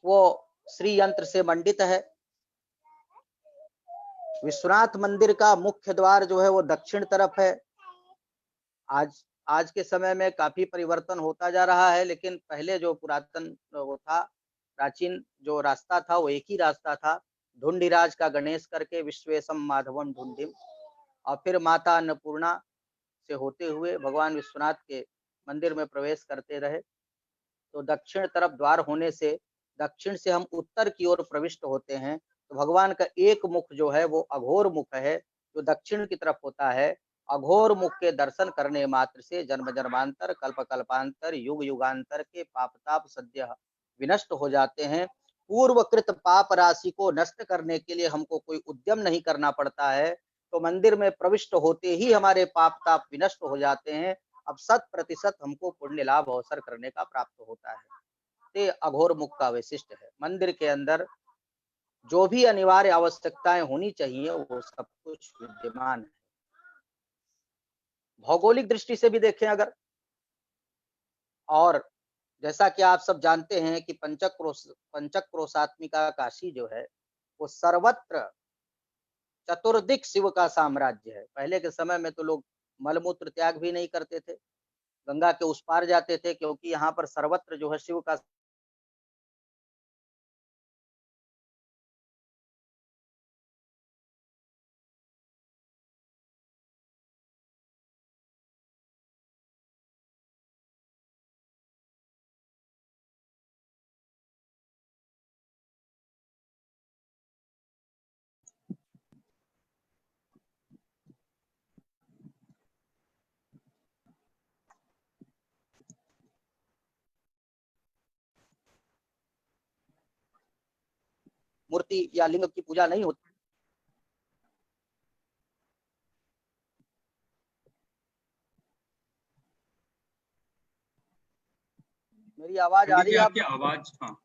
वो श्री यंत्र से मंडित है। विश्वनाथ मंदिर का मुख्य द्वार जो है वो दक्षिण तरफ है। आज के समय में काफी परिवर्तन होता जा रहा है, लेकिन पहले जो पुरातन वो था, प्राचीन जो रास्ता था वो एक ही रास्ता था। ढूंढिराज का गणेश करके विश्वेशम माधवम ढूंढिम, और फिर माता अन्नपूर्णा से होते हुए भगवान विश्वनाथ के मंदिर में प्रवेश करते रहे। तो दक्षिण तरफ द्वार होने से दक्षिण से हम उत्तर की ओर प्रविष्ट होते हैं। तो भगवान का एक मुख जो है वो अघोर मुख है, जो दक्षिण की तरफ होता है। अघोर मुख के दर्शन करने मात्र से जन्म जन्मांतर, कल्प कल्पांतर, युग युगांतर के पाप ताप सद्य विनष्ट हो जाते हैं। पूर्वकृत पाप राशि को नष्ट करने के लिए हमको कोई उद्यम नहीं करना पड़ता है। तो मंदिर में प्रविष्ट होते ही हमारे पाप ताप विनष्ट हो जाते हैं। अब 100% हमको पुण्य लाभ अवसर करने का प्राप्त होता है। ये अघोर मुख का वैशिष्ट है। मंदिर के अंदर जो भी अनिवार्य आवश्यकताएं होनी चाहिए वो सब कुछ विद्यमान है। भौगोलिक दृष्टि से भी देखें अगर, और जैसा कि आप सब जानते हैं कि पंचक क्रोशात्मिका काशी जो है वो सर्वत्र चतुर्दिक शिव का साम्राज्य है। पहले के समय में तो लोग मलमूत्र त्याग भी नहीं करते थे, गंगा के उस पार जाते थे, क्योंकि यहाँ पर सर्वत्र जो है शिव का मूर्ति या लिंग की पूजा नहीं होती। मेरी आवाज आ रही है? आपकी आवाज, हाँ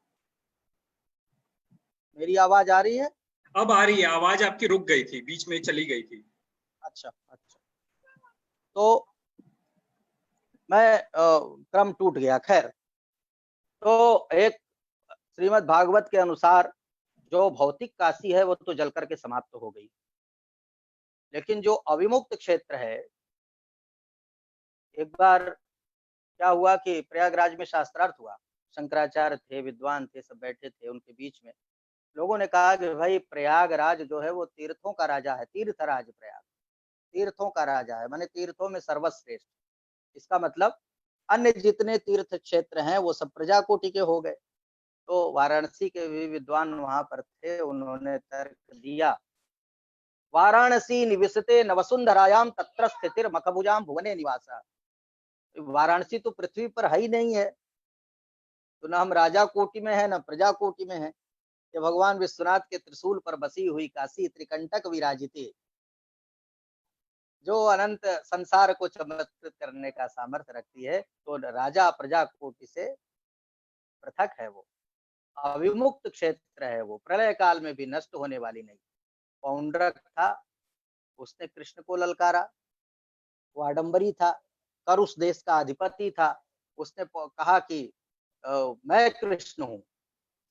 मेरी आवाज आ रही है? अब आ रही है। आवाज आपकी रुक गई थी, बीच में चली गई थी। अच्छा। तो मैं क्रम टूट गया। खैर, तो एक श्रीमद् भागवत के अनुसार जो भौतिक काशी है वो तो जल करके समाप्त हो गई, लेकिन जो अविमुक्त क्षेत्र है, एक बार क्या हुआ कि प्रयागराज में शास्त्रार्थ हुआ। शंकराचार्य थे, विद्वान थे, सब बैठे थे। उनके बीच में लोगों ने कहा कि भाई प्रयागराज जो है वो तीर्थों का राजा है। तीर्थराज प्रयाग तीर्थों का राजा है, माने तीर्थों में सर्वश्रेष्ठ। इसका मतलब अन्य जितने तीर्थ क्षेत्र हैं वो सब प्रजा कोटि के हो गए। तो वाराणसी के भी विद्वान वहां पर थे, उन्होंने तर्क दिया, वाराणसी निविशते नवसुंधरायाम तत्र स्थितिर मखभुजाम भुवने निवासा। वाराणसी तो पृथ्वी पर है ही नहीं है, तो न हम राजा कोटि में है न प्रजा कोटि में है। ये भगवान विश्वनाथ के त्रिशूल पर बसी हुई काशी त्रिकंटक विराजिते, जो अनंत संसार को चमत्कृत करने का सामर्थ्य रखती है, तो राजा प्रजा कोटि से पृथक है। वो अविमुक्त क्षेत्र है, वो प्रलय काल में भी नष्ट होने वाली नहीं। पौंड्रक था, उसने कृष्ण को ललकारा। वो आडम्बरी था, करुष देश का अधिपति था। उसने कहा कि मैं कृष्ण हूँ।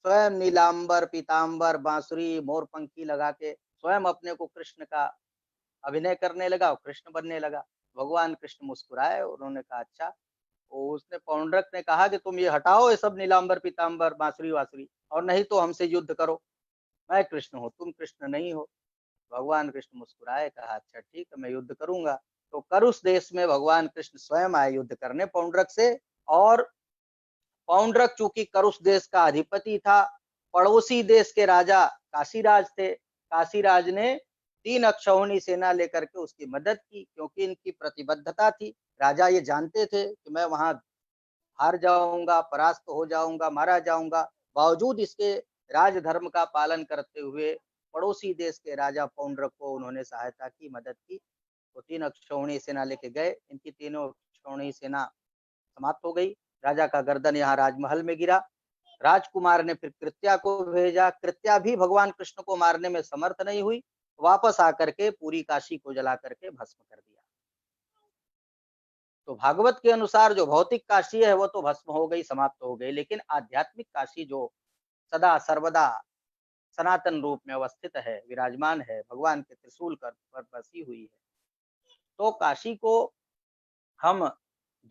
स्वयं नीलांबर पीतांबर बांसुरी मोरपंखी लगा के स्वयं अपने को कृष्ण का अभिनय करने लगा और कृष्ण बनने लगा। भगवान कृष्ण मुस्कुराए, उन्होंने कहा अच्छा। उसने पौंड्रक ने कहा कि तुम ये हटाओ ये सब नीलांबर पीतांबर बांसुरी वासुरी, और नहीं तो हमसे युद्ध करो। मैं कृष्ण हूँ, तुम कृष्ण नहीं हो। भगवान कृष्ण मुस्कुराए, कहा अच्छा ठीक है, मैं युद्ध करूंगा। तो करुष देश में भगवान कृष्ण स्वयं आए युद्ध करने पौंड्रक से। और पौंड्रक चूंकि करुष देश का अधिपति था, पड़ोसी देश के राजा काशीराज थे। काशीराज ने 3 अक्षौहिणी सेना लेकर के उसकी मदद की, क्योंकि इनकी प्रतिबद्धता थी। राजा ये जानते थे कि मैं वहां हार जाऊंगा, परास्त हो जाऊंगा, मारा जाऊंगा। बावजूद इसके राजधर्म का पालन करते हुए पड़ोसी देश के राजा पौंड्रक को उन्होंने सहायता की, मदद की। तो 3 अक्षौहिणी सेना लेके गए। इनकी तीनों अक्षौहिणी सेना समाप्त हो गई। राजा का गर्दन यहाँ राजमहल में गिरा। राजकुमार ने फिर कृत्या को भेजा। कृत्या भी भगवान कृष्ण को मारने में समर्थ नहीं हुई, वापस आकर के पूरी काशी को जला करके भस्म कर दिया। तो भागवत के अनुसार जो भौतिक काशी है वो तो भस्म हो गई, समाप्त हो गई, लेकिन आध्यात्मिक काशी जो सदा सर्वदा सनातन रूप में अवस्थित है, विराजमान है, भगवान के त्रिशूल पर बसी हुई है, तो काशी को हम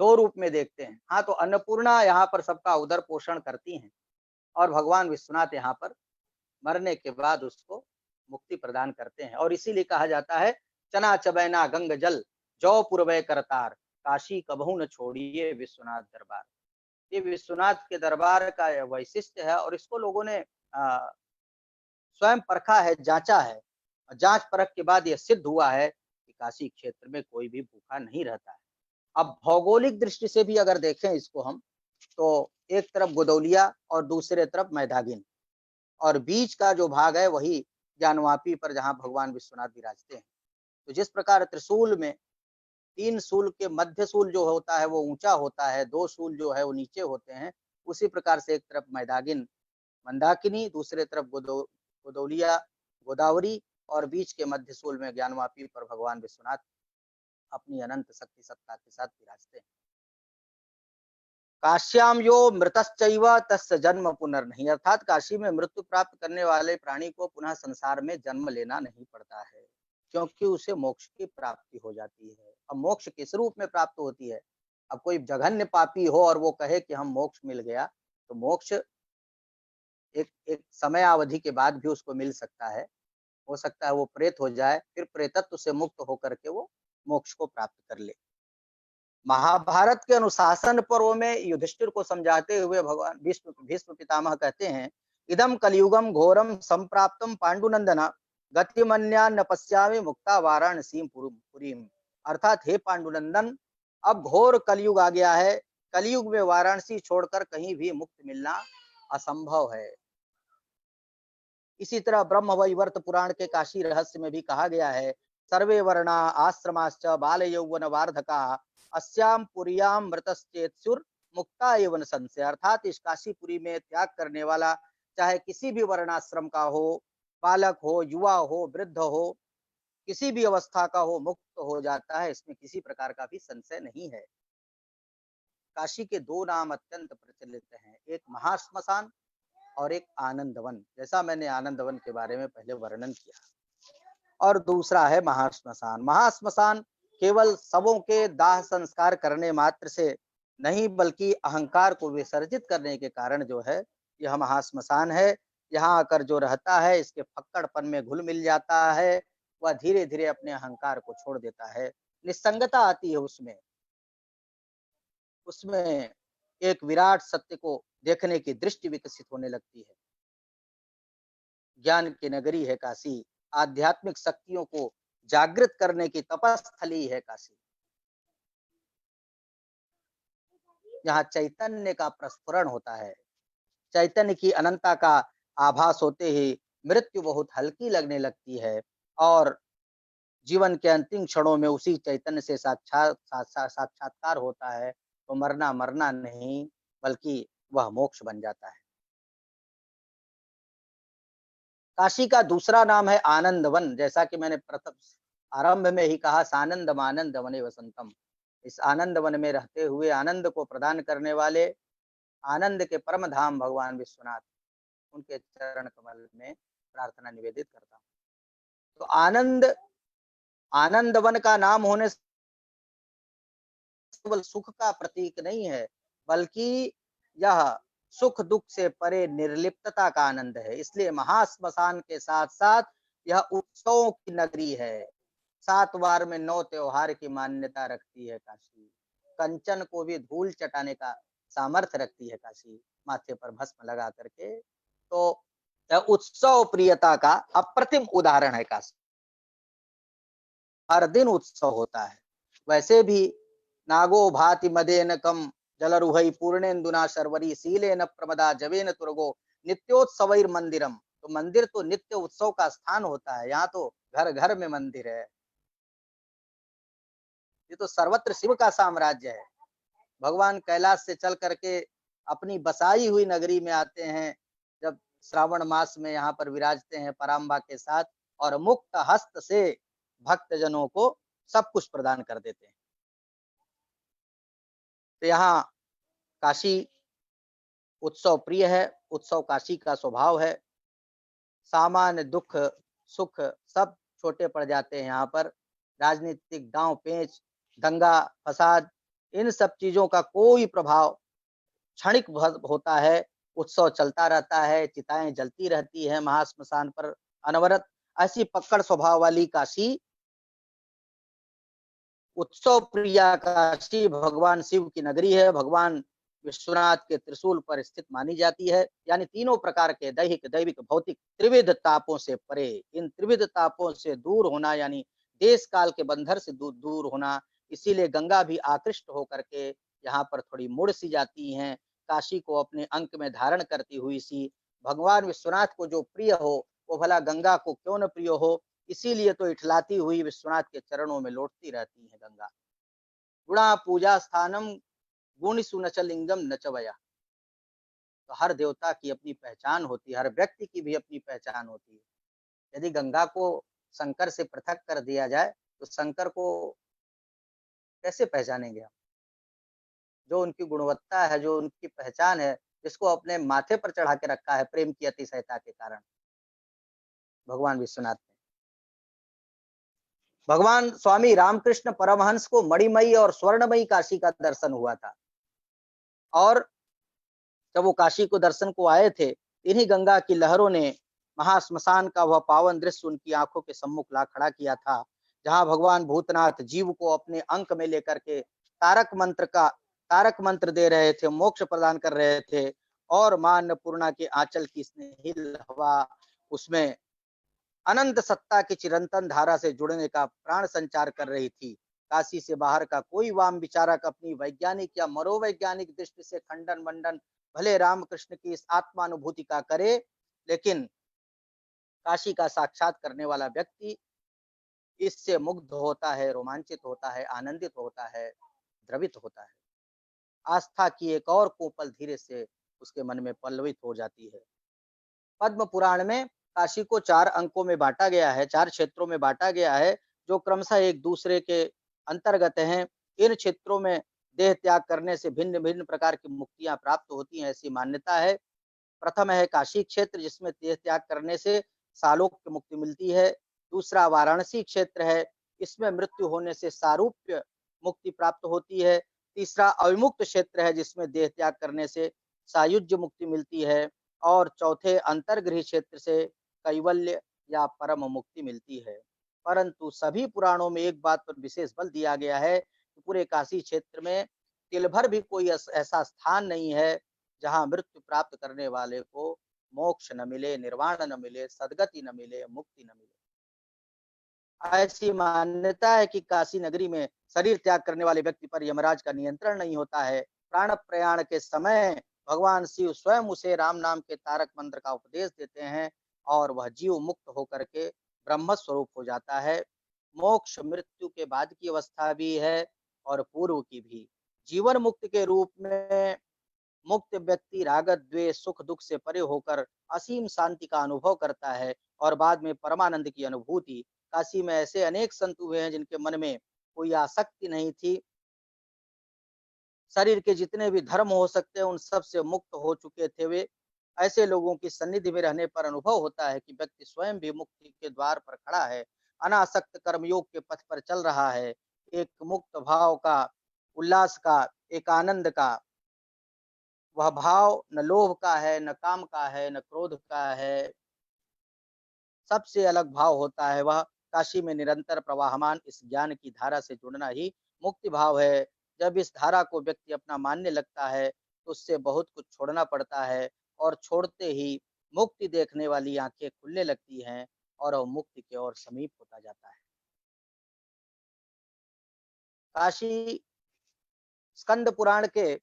2 रूप में देखते हैं। हाँ, तो अन्नपूर्णा यहाँ पर सबका उदर पोषण करती हैं, और भगवान विश्वनाथ यहाँ पर मरने के बाद उसको मुक्ति प्रदान करते हैं। और इसीलिए कहा जाता है, चना चबैना गंग जल जौ पुरवै करतार, काशी कबहू न छोड़िए विश्वनाथ दरबार। ये विश्वनाथ के दरबार का वैशिष्ट्य है, और इसको लोगों ने स्वयं परखा है, जांचा है। जांच परख के बाद यह सिद्ध हुआ है कि काशी क्षेत्र में कोई भी भूखा नहीं रहता है। अब भौगोलिक दृष्टि से भी अगर देखें इसको हम, तो एक तरफ गोदौलिया और दूसरे तरफ मैदागिन, और बीच का जो भाग है वही ज्ञानवापी पर, जहां भगवान विश्वनाथ विराजते हैं। तो जिस प्रकार त्रिशूल में 3 शूल के मध्य शूल जो होता है वो ऊंचा होता है, 2 शूल जो है वो नीचे होते हैं, उसी प्रकार से एक तरफ मैदागिन मंदाकिनी, दूसरे तरफ गोदौलिया गोदावरी, और बीच के मध्य शूल में ज्ञानवापी पर भगवान विश्वनाथ अपनी अनंत शक्ति सत्ता के साथ विराजते हैं। काश्याम यो मृतश्चैव तस्य जन्म पुनर्नहि, अर्थात काशी में मृत्यु प्राप्त करने वाले प्राणी को पुनः संसार में जन्म लेना नहीं पड़ता है, क्योंकि उसे मोक्ष की प्राप्ति हो जाती है। अब मोक्ष किस रूप में प्राप्त होती है? अब कोई जघन्य पापी हो और वो कहे कि हम मोक्ष मिल गया, तो मोक्ष एक समय अवधि के बाद भी उसको मिल सकता है। हो सकता है वो प्रेत हो जाए, फिर प्रेतत्व से मुक्त होकर के वो मोक्ष को प्राप्त कर ले। महाभारत के अनुशासन पर्व में युधिष्ठिर को समझाते हुए भगवान भीष्म पितामह कहते हैं, इदम कलियुगम घोरम संप्राप्तम पांडुनंदन गतिमन्या न पश्यामि मुक्ता वाराणसी पुरीम। अर्थात हे पांडुनंदन, अब घोर कलयुग आ गया है। कलयुग में वाराणसी छोड़कर कहीं भी मुक्त मिलना असंभव है। इसी तरह ब्रह्म वैवर्त पुराण के काशी रहस्य में भी कहा गया है, सर्वे वर्णा आश्रमाश्च बाल यौवन वार्धका अस्याम पुरियाम मृतश्चेत्सुर मुक्ता एवं संशय। अर्थात इस काशीपुरी में त्याग करने वाला चाहे किसी भी वर्णाश्रम का हो, बालक हो, युवा हो, वृद्ध हो, किसी भी अवस्था का हो, मुक्त हो जाता है, इसमें किसी प्रकार का भी संशय नहीं है। काशी के 2 नाम अत्यंत प्रचलित हैं, एक महाश्मशान और एक आनंदवन, जैसा मैंने आनंदवन के बारे में पहले वर्णन किया, और दूसरा है महाश्मशान। महाश्मशान केवल शवों के दाह संस्कार करने मात्र से नहीं, बल्कि अहंकार को विसर्जित करने के कारण जो है यह महाश्मशान है। यहाँ आकर जो रहता है, इसके फक्कड़पन में घुल मिल जाता है, वह धीरे धीरे अपने अहंकार को छोड़ देता है, निस्संगता आती है उसमें एक विराट सत्य को देखने की दृष्टि विकसित होने लगती है। ज्ञान की नगरी है काशी, आध्यात्मिक शक्तियों को जागृत करने की तपस्थली है काशी। यहाँ चैतन्य का प्रस्फुरण होता है। चैतन्य की अनंतता का आभास होते ही मृत्यु बहुत हल्की लगने लगती है, और जीवन के अंतिम क्षणों में उसी चैतन्य से साक्षात्कार होता है, तो मरना नहीं, बल्कि वह मोक्ष बन जाता है। काशी का दूसरा नाम है आनंदवन, जैसा कि मैंने प्रथम आरंभ में ही कहा, सानंदम आनंद वने वसंतम। इस आनंद वन में रहते हुए आनंद को प्रदान करने वाले आनंद के परम धाम भगवान विश्वनाथ, उनके चरण कमल में प्रार्थना निवेदित करता हूँ। तो आनंद वन का नाम होने से केवल सुख का प्रतीक नहीं है, बल्कि यह सुख दुख से परे निर्लिप्तता का आनंद है। इसलिए महाश्मशान के साथ साथ यह उत्सवों की नगरी है। 7 वार में 9 त्योहार की मान्यता रखती है काशी। कंचन को भी धूल चटाने का सामर्थ्य रखती है काशी, माथे पर भस्म लगा करके। तो उत्सव प्रियता का अप्रतिम उदाहरण है काशी। हर दिन उत्सव होता है। वैसे भी नागो भाति मदेन कम जलरुहै पूर्णेन्दुना शर्वरी शीलेन प्रमदा जवेन तुर्गो नित्योत्सवैर मंदिरम। तो मंदिर तो नित्य उत्सव का स्थान होता है। यहाँ तो घर घर में मंदिर है। ये तो सर्वत्र शिव का साम्राज्य है। भगवान कैलाश से चल करके अपनी बसाई हुई नगरी में आते हैं, जब श्रावण मास में यहाँ पर विराजते हैं पराम्बा के साथ, और मुक्त हस्त से भक्तजनों को सब कुछ प्रदान कर देते हैं। तो यहाँ काशी उत्सव प्रिय है। उत्सव काशी का स्वभाव है। सामान्य दुख सुख सब छोटे पड़ जाते हैं यहाँ पर। राजनीतिक दांव पेच, दंगा फसाद, इन सब चीजों का कोई प्रभाव क्षणिक होता है। उत्सव चलता रहता है, चिताएं जलती रहती है महाश्मशान पर अनवरत। ऐसी पकड़ स्वभाव वाली काशी, उत्सव प्रिया काशी भगवान शिव की नगरी है। भगवान विश्वनाथ के त्रिशूल पर स्थित मानी जाती है। यानी तीनों प्रकार के दैहिक दैविक भौतिक त्रिविध तापों से परे, इन त्रिविध तापों से दूर होना, यानी देश काल के बंधन से दूर होना। इसीलिए गंगा भी आकृष्ट होकर के यहाँ पर थोड़ी मुड़ सी जाती हैं, काशी को अपने अंक में धारण करती हुई सी। भगवान विश्वनाथ को जो प्रिय हो वो भला गंगा को क्यों न प्रिय हो। इसीलिए तो इठलाती हुई विश्वनाथ के चरणों में लौटती रहती है गंगा। गुणा पूजा स्थानम गुण सुनच लिंगम नचवया। तो हर देवता की अपनी पहचान होती है, हर व्यक्ति की भी अपनी पहचान होती है। यदि गंगा को शंकर से पृथक कर दिया जाए तो शंकर को कैसे पहचानेंगे हम? जो उनकी गुणवत्ता है, जो उनकी पहचान है, जिसको अपने माथे पर चढ़ा के रखा है प्रेम की अतिशयता के कारण, भगवान विश्वनाथ ने। भगवान स्वामी रामकृष्ण परमहंस को मणिमयी और स्वर्णमयी काशी का दर्शन हुआ था, और जब वो काशी को दर्शन को आए थे, इन्हीं गंगा की लहरों ने महाश्मशान का वह पावन दृश्य उनकी आंखों के सम्मुख ला खड़ा किया था, जहां भगवान भूतनाथ जीव को अपने अंक में लेकर के तारक मंत्र दे रहे थे, मोक्ष प्रदान कर रहे थे, और मां अन्नपूर्णा के आंचल की स्नेहिल हवा उसमें अनंत सत्ता की चिरंतन धारा से जुड़ने का प्राण संचार कर रही थी। काशी से बाहर का कोई वाम विचारक अपनी वैज्ञानिक या मनोवैज्ञानिक दृष्टि से खंडन मंडन भले रामकृष्ण की इस आत्मानुभूति का करे, लेकिन काशी का साक्षात करने वाला व्यक्ति इससे मुग्ध होता है, रोमांचित होता है, आनंदित होता है, द्रवित होता है। आस्था की एक और कोपल धीरे से उसके मन में पल्लवित हो जाती है। पद्म पुराण में काशी को 4 अंकों में बांटा गया है, 4 क्षेत्रों में बांटा गया है, जो क्रमशः एक दूसरे के अंतर्गत हैं। इन क्षेत्रों में देह त्याग करने से भिन्न भिन्न प्रकार की मुक्तियां प्राप्त होती हैं, ऐसी मान्यता है। प्रथम है काशी क्षेत्र, जिसमें देह त्याग करने से सालोक्य मुक्ति मिलती है। दूसरा वाराणसी क्षेत्र है, इसमें मृत्यु होने से सारूप्य मुक्ति प्राप्त होती है। तीसरा अविमुक्त क्षेत्र है, जिसमें देह त्याग करने से सायुज्य मुक्ति मिलती है। और चौथे अंतर्गृह क्षेत्र से कैवल्य या परम मुक्ति मिलती है। परंतु सभी पुराणों में एक बात पर विशेष बल दिया गया है कि पूरे काशी क्षेत्र में तिल भर भी कोई ऐसा स्थान नहीं है जहां मृत्यु प्राप्त करने वाले को मोक्ष न मिले, निर्वाण न मिले, सदगति न मिले, मुक्ति न मिले। ऐसी मान्यता है कि काशी नगरी में शरीर त्याग करने वाले व्यक्ति पर यमराज का नियंत्रण नहीं होता है। प्राण प्रयाण के समय भगवान शिव स्वयं उसे राम नाम के तारक मंत्र का उपदेश देते हैं, और वह जीव मुक्त होकर के ब्रह्म स्वरूप हो जाता है। मोक्ष मृत्यु के बाद की अवस्था भी है और पूर्व की भी। जीवन मुक्त के रूप में मुक्त व्यक्ति राग द्वेष सुख दुख से परे होकर असीम शांति का अनुभव करता है, और बाद में परमानंद की अनुभूति। काशी में ऐसे अनेक संत हुए हैं जिनके मन में कोई आसक्ति नहीं थी, शरीर के जितने भी धर्म हो सकते हैं उन सब से मुक्त हो चुके थे वे। ऐसे लोगों की सन्निधि में रहने पर अनुभव होता है कि व्यक्ति स्वयं भी मुक्ति के द्वार पर खड़ा है, अनासक्त कर्मयोग के पथ पर चल रहा है। एक मुक्त भाव का, उल्लास का, एक आनंद का वह भाव न लोभ का है, न काम का है, न क्रोध का है, सबसे अलग भाव होता है। वह काशी में निरंतर प्रवाहमान इस ज्ञान की धारा से जुड़ना ही मुक्ति भाव है। जब इस धारा को व्यक्ति अपना मानने लगता है तो उससे बहुत कुछ छोड़ना पड़ता है, और छोड़ते ही मुक्ति देखने वाली आंखें खुलने लगती हैं और वह मुक्ति की ओर समीप होता जाता है। काशी स्कंद पुराण के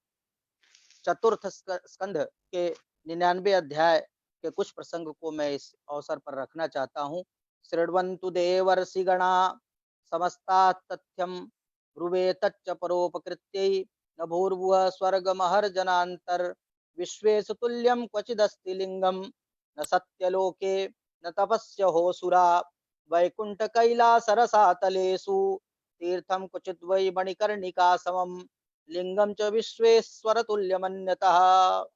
चतुर्थ स्कंध के 99 अध्याय के कुछ प्रसंग को मैं इस अवसर पर रखना चाहता हूँ। शृण्वन्तु देवर्षिगणा समस्तात् तथ्यं ब्रुवे तच्च परोपकृत्यै न भूर्भुवः स्वर्गमहर्जनान्तर विश्वेषु तुल्यं क्वचिदस्ति लिंगम न सत्यलोके न तपस्य होसुरा वैकुंठ कैलासरसातलेषु तीर्थं क्वचिद् वै मणिकर्णिका समम् लिंगम च विश्वेश्वर तुल्यमन्यतः।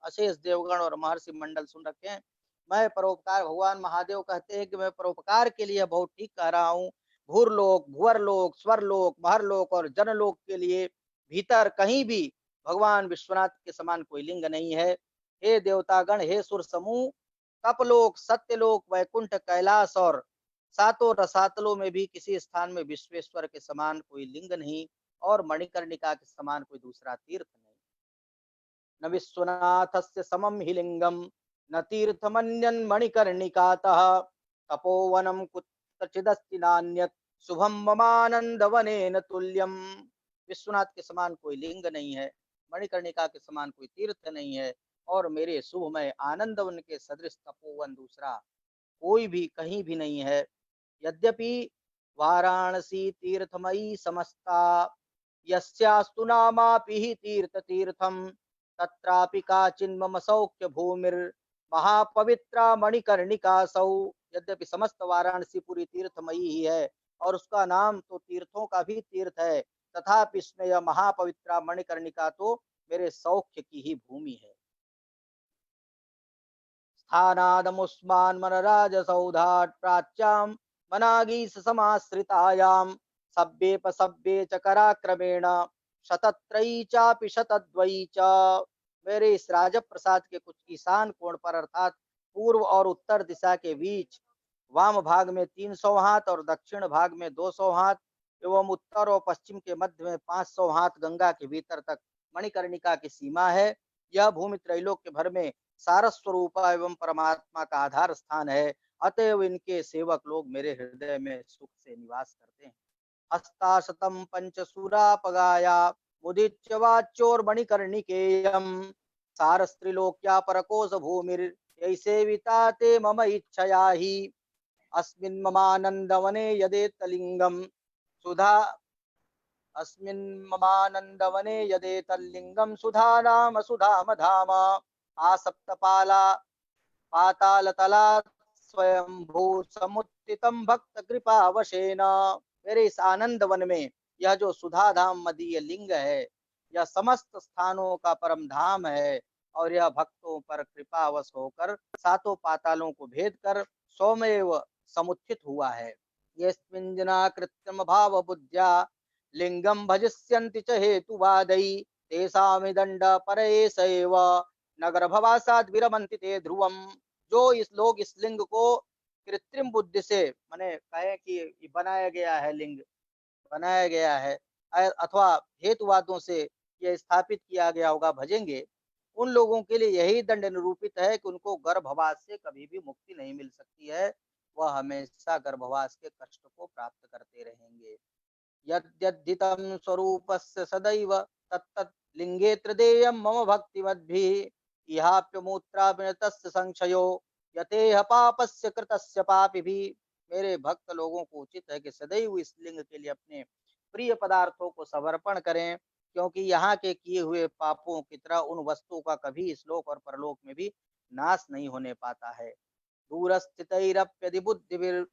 अशेष देवगण और महर्षि मंडल सुन रखे हैं। मैं परोपकार, भगवान महादेव कहते हैं कि मैं परोपकार के लिए बहुत ठीक कह रहा हूँ। भूरलोक, भुवरलोक, स्वरलोक, महरलोक और जनलोक के लिए भीतर कहीं भी भगवान विश्वनाथ के समान कोई लिंग नहीं है। हे देवतागण, हे सुर समूह, तपलोक, सत्यलोक, वैकुंठ, कैलाश और सातों रसातलों में भी किसी स्थान में विश्वेश्वर के समान कोई लिंग नहीं और मणिकर्णिका के समान कोई दूसरा तीर्थ नहीं। न विश्वनाथस्य समम हि लिंगम न तीर्थमन्यन् मणिकर्णिकातः तपोवनम कुत्रचिदस्ति नान्यत् शुभम ममानंदवनेन तुल्यम। विश्वनाथ के समान कोई लिंग नहीं है, मणिकर्णिका के समान कोई तीर्थ नहीं है और मेरे शुभमय आनंदवन के सदृश तपोवन दूसरा कोई भी कहीं भी नहीं है। यद्यपि वाराणसी तीर्थमयी समस्ता यस्यास्तु नामापि हि तीर्थ तीर्थम तत्रापि काचिन्मम सौख्य भूमिर महापवित्रा मणिकर्णिका सौ। यद्यपि समस्त वाराणसी पूरी तीर्थमयी ही है और उसका नाम तो तीर्थों का भी तीर्थ है, तथापि इसमें यह महापवित्रा मणिकर्णिका तो मेरे सौख्य की ही भूमि है। स्थानादमुस्मान मनराज सौधाट प्राच्याम मनागीस समाश्रितायाम सभ्ये च कराक्रमेण शतत्रयी चापि शतद्वयी च। मेरे इस राजप्रसाद के कुछ ईशान कोण पर अर्थात पूर्व और उत्तर दिशा के बीच वाम भाग में 300 हाथ और दक्षिण भाग में 200 हाथ एवं उत्तर और पश्चिम के मध्य में 500 हाथ गंगा के भीतर तक मणिकर्णिका की सीमा है। यह भूमि त्रैलोक के भर में सारस्वरूपा एवं परमात्मा का आधार स्थान है, अतएव इनके सेवक लोग मेरे हृदय में सुख से निवास करते हैं। हस्ताशतम पंचसूरापगाया मुदिच्य वाच्योर्मणिकर्णिकेयम् सारस्त्रिलोक्या परकोश भूमिर यैसेविता ते मम इच्छया हि अस्मिन् ममानंदवने यदेतलिंगम सुधा अस्मिन् ममानंदवने यदेतलिंगम सुधा नाम सुधाम धाम आसप्तपाला पातालतला स्वयंभू समुत्थितम भक्त कृपावशेन। मेरे इस आनंद वन में यह जो सुधा धाम मदीय लिंग है, यह समस्त स्थानों का परम धाम है और यह भक्तों पर कृपावश होकर सातों पातालों को भेद कर स्वमेव समुत्थित हुआ है। यस्मिंजना कृत्रिम भाव बुद्ध्या लिंगम भजिष्यन्ति च हेतुवादै तेषामि दंड परेशैव नगर भवासाद विरमन्ति ते ध्रुवम। जो इस लोग इस लिंग को कृत्रिम बुद्धि से माने कहे कि बनाया गया है, लिंग बनाया गया है अथवा हेतुवादों से यह स्थापित किया गया होगा भजेंगे, उन लोगों के लिए यही दंड निरूपित है कि उनको गर्भवास से कभी भी मुक्ति नहीं मिल सकती है। वह हमेशा गर्भवास के कष्ट को प्राप्त करते रहेंगे। यद्यद्धितं स्वरूपस्य सदैव तत्तत् लिंगे त्रिदेयं मम भक्तिमद्भिः इहाप्यमूत्राभिनतस्य संशयो यतेह पापस्य कृतस्य पापिभिः। मेरे भक्त लोगों को उचित है कि सदैव इस लिंग के लिए अपने प्रिय पदार्थों को समर्पण करें, क्योंकि यहाँ के किए हुए पापों की तरह उन वस्तुओं का कभी इस लोक और परलोक में भी नाश नहीं होने पाता है। दूरस्थितैरप्यदि बुद्धिभिर्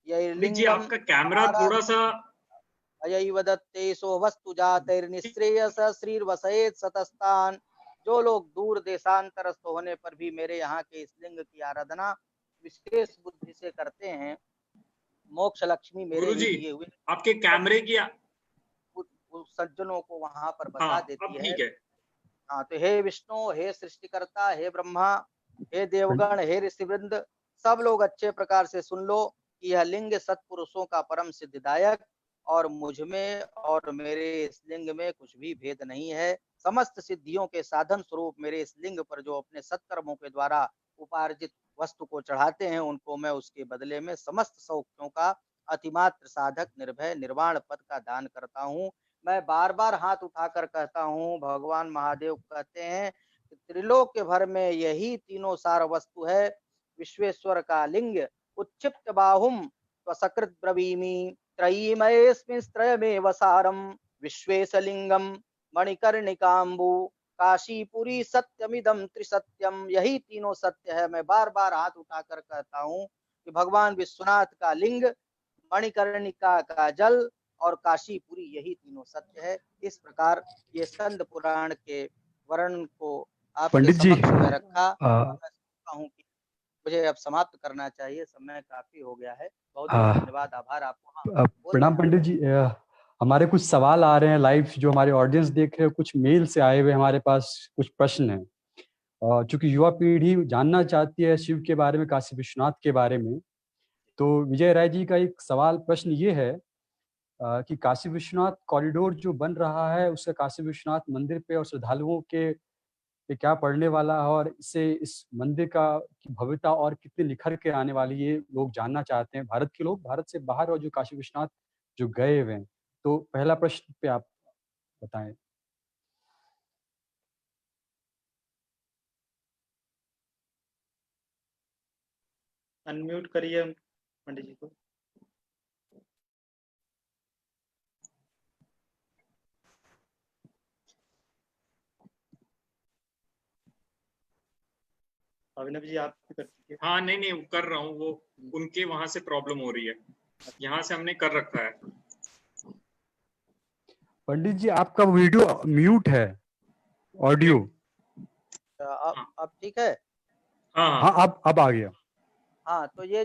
जी आपका कैमरा थोड़ा सा अयैव दत्तेषु वस्तु जातैर्निश्रेयस श्रीर्वसयेत् सतस्तान्। जो लोग दूर देशांतरस्थ होने पर भी मेरे यहाँ के इस लिंग की आराधना विशेष बुद्धि से करते हैं, मोक्ष लक्ष्मी मेरे दिए हुए आपके कैमरे की सज्जनों को वहां पर बता देती है। ठीक है। हाँ, तो हे विष्णु, हे सृष्टिकर्ता, हे ब्रह्मा, हे देवगण, हे ऋषिवृंद, सब लोग अच्छे प्रकार से सुन लो कि यह लिंग सत्पुरुषों का परम सिद्धिदायक और मुझ में और मेरे इस लिंग में कुछ भी भेद नहीं है। समस्त सिद्धियों के साधन स्वरूप मेरे इस लिंग पर जो अपने सत्कर्मों के द्वारा उपार्जित वस्तु को चढ़ाते हैं उनको मैं उसके बदले में समस्त सौख्यों का अतिमात्र साधक निर्भय निर्वाण पद का दान करता हूँ। मैं बार बार हाथ उठाकर कहता हूँ, भगवान महादेव कहते हैं कि त्रिलोक्य भर में यही तीनों सार वस्तु है। विश्वेश्वर का लिंग उच्छिप्त बाहुम त्वसकृत ब्रवीमि त्रयीमयेऽस्मिंस्त्रयमेव सारम विश्वेशलिंगम मणिकर्णिकाम्बु काशीपुरी सत्यमिदम त्रिसत्यम। यही तीनों सत्य है। मैं बार बार हाथ उठाकर कहता हूँ कि भगवान विश्वनाथ का लिंग, मणिकर्णिका का जल और काशीपुरी यही तीनों सत्य है। इस प्रकार ये स्कंद पुराण के वर्णन को आपके पंडित जी, समक्ष में रखा। आ, मैं सोचता हूँ कि मुझे अब समाप्त करना चाहिए, समय काफी हो गया है। बहुत आ, बहुत धन्यवाद, आभार आपको। हाँ, बोलिए प्रणाम आप। पंडित जी। हमारे कुछ सवाल आ रहे हैं लाइव, जो हमारे ऑडियंस देख रहे हैं, कुछ मेल से आए हुए हमारे पास कुछ प्रश्न हैं। चूंकि युवा पीढ़ी जानना चाहती है शिव के बारे में, काशी विश्वनाथ के बारे में, तो विजय राय जी का एक सवाल प्रश्न ये है कि काशी विश्वनाथ कॉरिडोर जो बन रहा है, उसका काशी विश्वनाथ मंदिर पे और श्रद्धालुओं के पे क्या पड़ने वाला है, और इससे इस मंदिर का की भव्यता और कितनी निखर के आने वाली, ये लोग जानना चाहते हैं, भारत के लोग, भारत से बाहर और जो काशी विश्वनाथ जो गए हुए हैं। तो पहला प्रश्न पे आप बताएं। अनम्यूट करिए पंडित जी को। अभिनव जी आप भी कर दीजिए। हाँ नहीं नहीं कर रहा हूँ, वो उनके वहां से प्रॉब्लम हो रही है, यहाँ से हमने कर रखा है। पंडित जी आपका वीडियो म्यूट है, ऑडियो। अब ठीक है। हाँ अब आ गया। हाँ, तो ये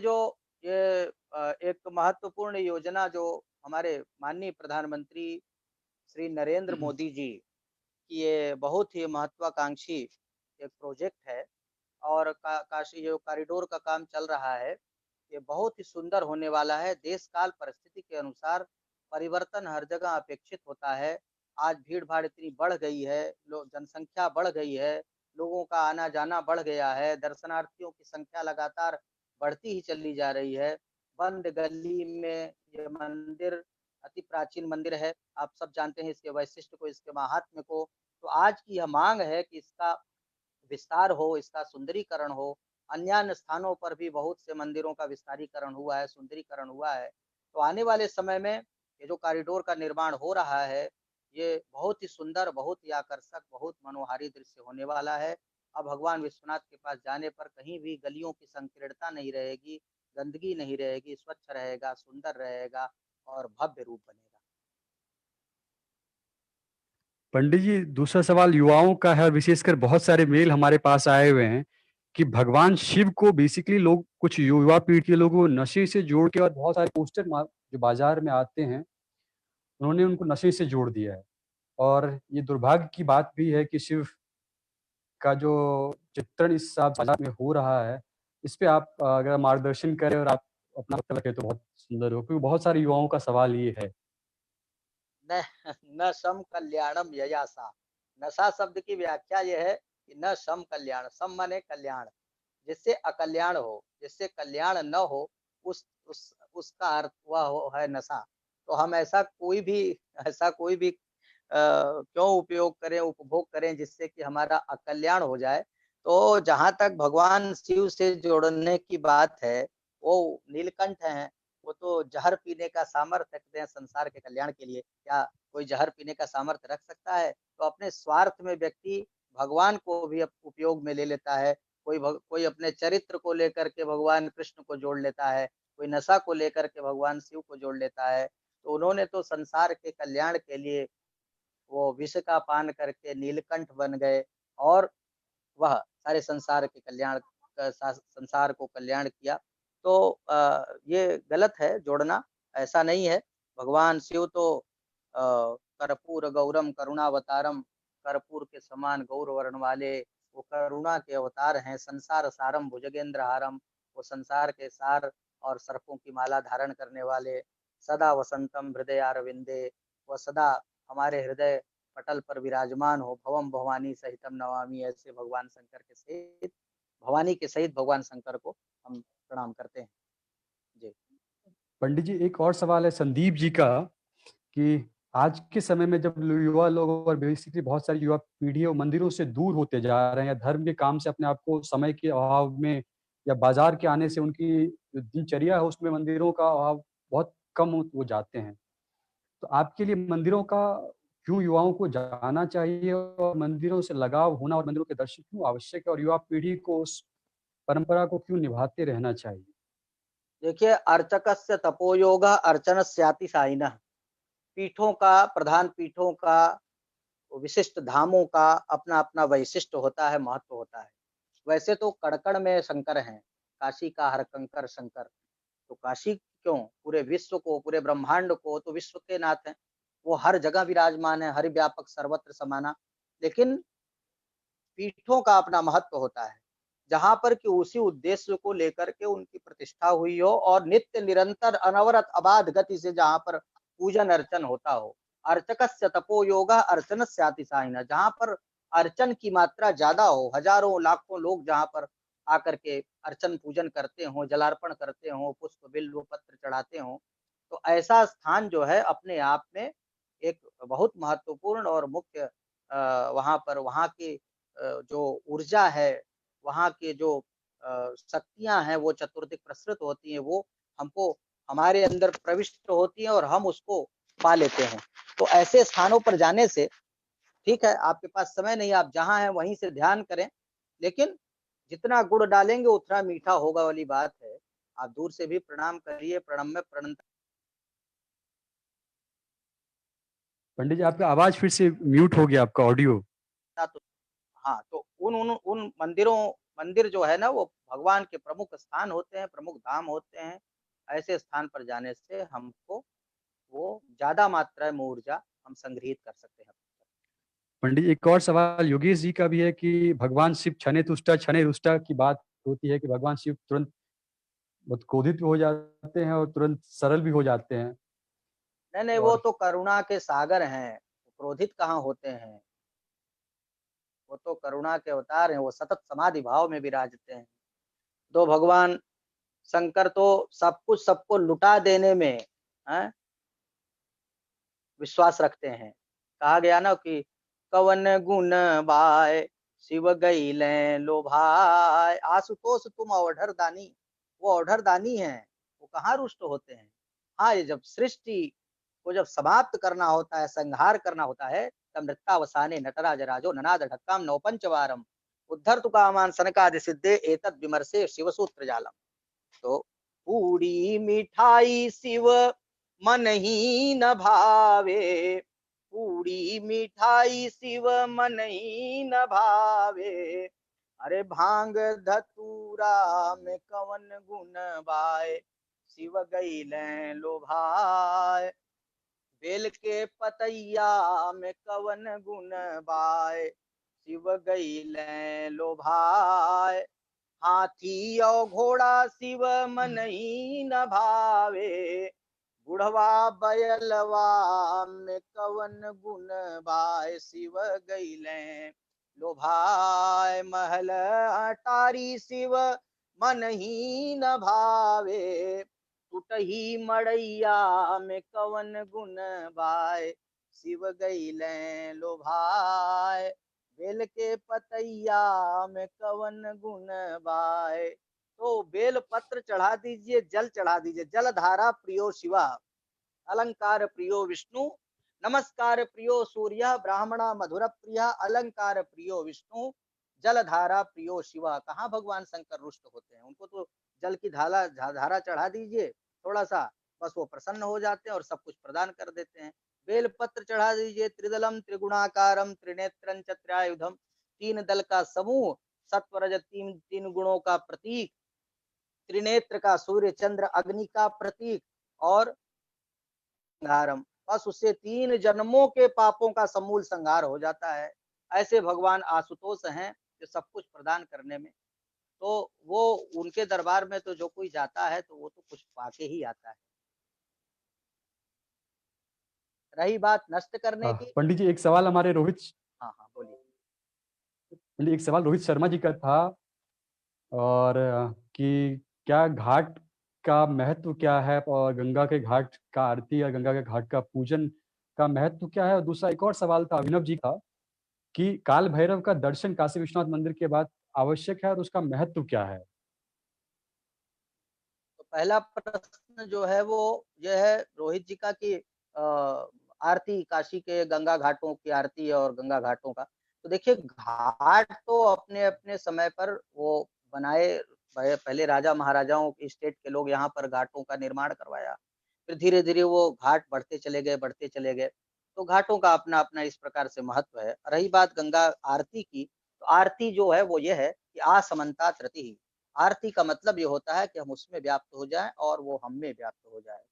एक महत्वपूर्ण योजना जो हमारे माननीय प्रधानमंत्री श्री नरेंद्र मोदी जी की ये बहुत ही महत्वाकांक्षी एक प्रोजेक्ट है, और काशी जो कॉरिडोर का काम चल रहा है, ये बहुत ही सुंदर होने वाला है। देश काल परिस्थिति के अनुसार परिवर्तन हर जगह अपेक्षित होता है। आज भीड़ भाड़ इतनी बढ़ गई है, लोग जनसंख्या बढ़ गई है, लोगों का आना जाना बढ़ गया है, दर्शनार्थियों की संख्या लगातार बढ़ती ही चली जा रही है। बंद गली में ये मंदिर अति प्राचीन मंदिर है, आप सब जानते हैं इसके वैशिष्ट को, इसके महात्म्य को। तो आज की यह मांग है कि इसका विस्तार हो, इसका सुंदरीकरण हो। अन्य स्थानों पर भी बहुत से मंदिरों का विस्तारीकरण हुआ है, सुंदरीकरण हुआ है। तो आने वाले समय में ये जो कॉरिडोर का निर्माण हो रहा है, ये बहुत ही सुंदर, बहुत ही आकर्षक, बहुत मनोहारी दृश्य होने वाला है। अब भगवान विश्वनाथ के पास जाने पर कहीं भी गलियों की संकीर्णता नहीं रहेगी, गंदगी नहीं रहेगी, स्वच्छ रहेगा, सुंदर रहेगा और भव्य रूप बनेगा। पंडित जी दूसरा सवाल युवाओं का है, विशेषकर बहुत सारे मेल हमारे पास आए हुए हैं कि भगवान शिव को बेसिकली लोग, कुछ युवा पीढ़ी के लोगों नशे से जोड़ के, और बहुत सारे पोस्टर जो बाजार में आते हैं, उन्होंने उनको नशे से जोड़ दिया है। और ये दुर्भाग्य की बात भी है कि शिव का जो चित्रण इस बाजार में हो रहा है, इस पे आप अगर मार्गदर्शन करें और आप अपना पता लगे तो बहुत सुंदर हो, क्योंकि बहुत सारे युवाओं का सवाल ये है। न न सम कल्याणम ययासा। नशा शब्द की व्याख्या यह है कि न सम कल्याण, सम माने कल्याण, जिससे अकल्याण हो, जिससे कल्याण न हो, उसका अर्थ वह है नशा। तो हम ऐसा कोई भी क्यों उपयोग करें, उपभोग करें जिससे कि हमारा अकल्याण हो जाए। तो जहां तक भगवान शिव से जोड़ने की बात है, वो नीलकंठ हैं, वो तो जहर पीने का सामर्थ्य रखते हैं संसार के कल्याण के लिए। क्या कोई जहर पीने का सामर्थ्य रख सकता है? तो अपने स्वार्थ में व्यक्ति भगवान को भी उपयोग में ले लेता है। कोई अपने चरित्र को लेकर के भगवान कृष्ण को जोड़ लेता है, कोई नशा को लेकर के भगवान शिव को जोड़ लेता है। तो उन्होंने तो संसार के कल्याण के लिए वो विष का पान करके नीलकंठ बन गए, और वह सारे संसार को कल्याण किया। तो ये गलत है जोड़ना, ऐसा नहीं है। भगवान शिव तो कर्पूर गौरम करुणावतारम, कर्पूर के समान गौर वर्ण वाले वो करुणा के अवतार हैं। संसार सारम भुजगेंद्र हारम, वो संसार के सार और सर्पों की माला धारण करने वाले। सदा वसंतम हृदय अरविंदे, वो सदा हमारे हृदय पटल पर विराजमान हो। भवम भवानी सहितम नमामि, ऐसे भगवान शंकर के सहित भवानी के सहित भगवान शंकर को हम प्रणाम करते हैं। जी। पंडित जी, एक और सवाल है संदीप जी का कि आज के समय में जब युवा लोग और बेसिकली बहुत सारी युवा पीढ़ी और मंदिरों से दूर होते जा रहे हैं या धर्म के काम से अपने आप को समय के अभाव में या बाजार के आने से उनकी जो दिनचर्या है उसमें मंदिरों का अभाव बहुत कम वो जाते हैं। तो आपके लिए मंदिरों का क्यों युवाओं को जाना चाहिए और मंदिरों से लगाव होना और मंदिरों के दर्शन क्यों आवश्यक है और युवा पीढ़ी को उस परंपरा को क्यों निभाते रहना चाहिए? देखिए, अर्चकस्य तपोयोगः अर्चनस्याति साइनः। पीठों का, प्रधान पीठों का, विशिष्ट धामों का अपना-अपना वैशिष्ट होता है, महत्व होता है। वैसे तो कण-कण में शंकर हैं, काशी का हर कंकर शंकर। तो काशी क्यों? पूरे विश्व को, पूरे ब्रह्मांड को तो विश्व के नाथ हैं। वो हर जगह विराजमान है, हरि व्यापक सर्वत्र समाना। लेकिन पीठों का अपना महत्व होता है, जहाँ पर कि उसी उद्देश्य को लेकर के उनकी प्रतिष्ठा हुई हो और नित्य निरंतर अनवरत अबाध गति से जहाँ पर पूजन अर्चन होता हो। अर्चकस्य तपो योगः अर्चनस्याति साइनः। जहाँ पर अर्चन की मात्रा ज्यादा हो, हजारों लाखों लोग जहाँ पर आकर के अर्चन पूजन करते हो, जलार्पण करते हो, पुष्प बिल्व पत्र चढ़ाते हो, तो ऐसा स्थान जो है अपने आप में एक बहुत महत्वपूर्ण और मुख्य वहाँ पर वहाँ की जो ऊर्जा है, वहाँ के जो शक्तियाँ हैं वो चतुर्दिक प्रसृत होती हैं, वो हमको हमारे अंदर प्रविष्ट होती हैं और हम उसको पा लेते हैं। तो ऐसे स्थानों पर जाने से ठीक है, आपके पास समय नहीं, आप जहाँ हैं वहीं से ध्यान करें, लेकिन जितना गुड़ डालेंगे उतना मीठा होगा वाली बात है। आप दूर से भी प्रणाम करिए, प्रणम्य प्रणत पंडित जी, आपका आवाज फिर से म्यूट हो गया, आपका ऑडियो। तो हाँ, तो उन मंदिर जो है ना वो भगवान के प्रमुख स्थान होते हैं, प्रमुख धाम होते हैं। ऐसे स्थान पर जाने से हमको वो ज़्यादा मात्रा में ऊर्जा हम संग्रहित कर सकते हैं। पंडित जी, एक और सवाल योगेश जी का भी है कि भगवान शिव क्षणे तुष्टा क्षणे रुष्टा की बात होती है कि भगवान शिव तुरंत बहुत क्रोधित भी हो जाते हैं और तुरंत सरल भी हो जाते हैं। नहीं, वो और तो करुणा के सागर हैं, क्रोधित कहाँ होते हैं। वो तो करुणा के अवतार हैं, वो सतत समाधि भाव में विराजते हैं। तो भगवान शंकर तो सब कुछ सबको लुटा देने में हैं, विश्वास रखते हैं। कहा गया ना कि कवन गुण बाय शिव गईले लोभाय। आशुतोष तुम अवढर दानी, वो अवढर दानी हैं, वो कहाँ रुष्ट होते हैं। हाँ, ये जब सृष्टि को जब समाप्त करना होता है, संहार करना होता है, तब नृत्यावसाने नटराज राजो ननाद ढक्काम नवपंचवारम उद्धर्तु कामान सनकादि सिद्धे एतद् विमर्शे शिवसूत्र जालम। तो पूरी मिठाई शिव मन ही न भावे, पूरी मिठाई शिव मन ही न भावे। अरे भांग धतूरा में कवन गुण बाय शिव गईले लोभाय। बेल के पतैया में कवन गुण बाय शिव गईले लोभाय। हाथी और घोड़ा शिव मन ही न भावे। बुढ़वा बैलवा में कवन गुण बाय शिव गईले लोभाय। महल अटारी शिव मन ही न भावे। टूटही मड़ैया में कवन गुण बाय शिव गईले लोभाय। बेल के पतैया में कवन गुण बाय। तो बेल पत्र चढ़ा दीजिए, जल चढ़ा दीजिए। जल धारा प्रियो शिवा, अलंकार प्रियो विष्णु, नमस्कार प्रियो सूर्य, ब्राह्मणा मधुर प्रिया, अलंकार प्रियो विष्णु, जल धारा प्रियो शिवा। कहाँ भगवान शंकर रुष्ट होते हैं, उनको तो जल की धारा चढ़ा दीजिए थोड़ा सा, बस वो प्रसन्न हो जाते हैं और सब कुछ प्रदान कर देते हैं। बेल पत्र चढ़ा दीजिए। त्रिदलम त्रिगुणाकारम त्रिनेत्रं च त्रयायुधम, तीन दल का समूह, सत्वरज तीन गुणों का प्रतीक, त्रिनेत्र का सूर्य चंद्र अग्नि का प्रतीक, और संहारम, बस उससे 3 जन्मों के पापों का समूल संहार हो जाता है। ऐसे भगवान आशुतोष हैं जो सब कुछ प्रदान करने में, तो वो उनके दरबार में तो जो कोई जाता है तो वो तो कुछ पाके ही आता है। रही बात नष्ट करने की, पंडित जी, एक सवाल हमारे रोहित हाँ बोलिए। पंडित, एक सवाल रोहित शर्मा जी का था और कि क्या घाट का महत्व क्या है और गंगा के घाट का आरती या गंगा के घाट का पूजन का महत्व क्या है। और दूसरा एक और सवाल था अभिनव जी का कि काल भैरव का दर्शन काशी विश्वनाथ मंदिर के बाद आवश्यक है और उसका महत्व क्या है। तो पहला प्रश्न जो है वो यह है रोहित जी का कि आरती काशी के गंगा घाटों की आरती और गंगा घाटों का। तो देखिए घाट तो अपने अपने समय पर वो बनाए पहले राजा महाराजाओं के स्टेट के लोग यहाँ पर घाटों का निर्माण करवाया, फिर धीरे धीरे वो घाट बढ़ते चले गए। तो घाटों का अपना अपना इस प्रकार से महत्व है। रही बात गंगा आरती की, तो आरती जो है वो ये है कि आसमंतात रति ही, आरती का मतलब ये होता है कि हम उसमें व्याप्त हो जाएं और वो हम में व्याप्त हो जाए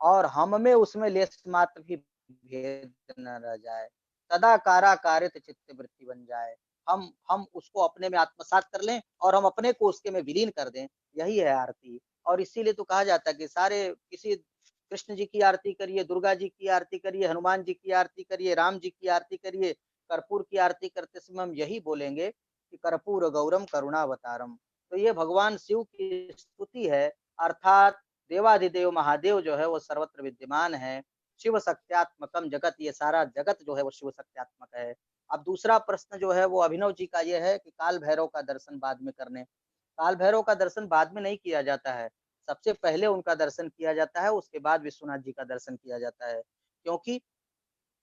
और हम में उसमें लेश मात्र भी भेद न रह जाए, तदा काराकारित चित्त वृत्ति बन जाए। हम उसको अपने में आत्मसात कर लें और हम अपने को उसके में विलीन कर दें, यही है आरती। और इसीलिए तो कहा जाता है कि सारे किसी कृष्ण जी की आरती करिए, दुर्गा जी की आरती करिए, हनुमान जी की आरती करिए, राम जी की आरती करिए, कर्पूर की आरती करते समय हम यही बोलेंगे कि कर्पूर गौरम करुणावतारम। तो ये भगवान शिव की स्तुति है, अर्थात देवाधिदेव महादेव जो है वो सर्वत्र विद्यमान है। शिव सत्यात्मकम जगत, ये सारा जगत जो है वो शिव सत्यात्मक है। अब दूसरा प्रश्न जो है वो अभिनव जी का ये है कि काल भैरव का दर्शन बाद में करने। काल भैरव का दर्शन बाद में नहीं किया जाता है, सबसे पहले उनका दर्शन किया जाता है, उसके बाद विश्वनाथ जी का दर्शन किया जाता है। क्योंकि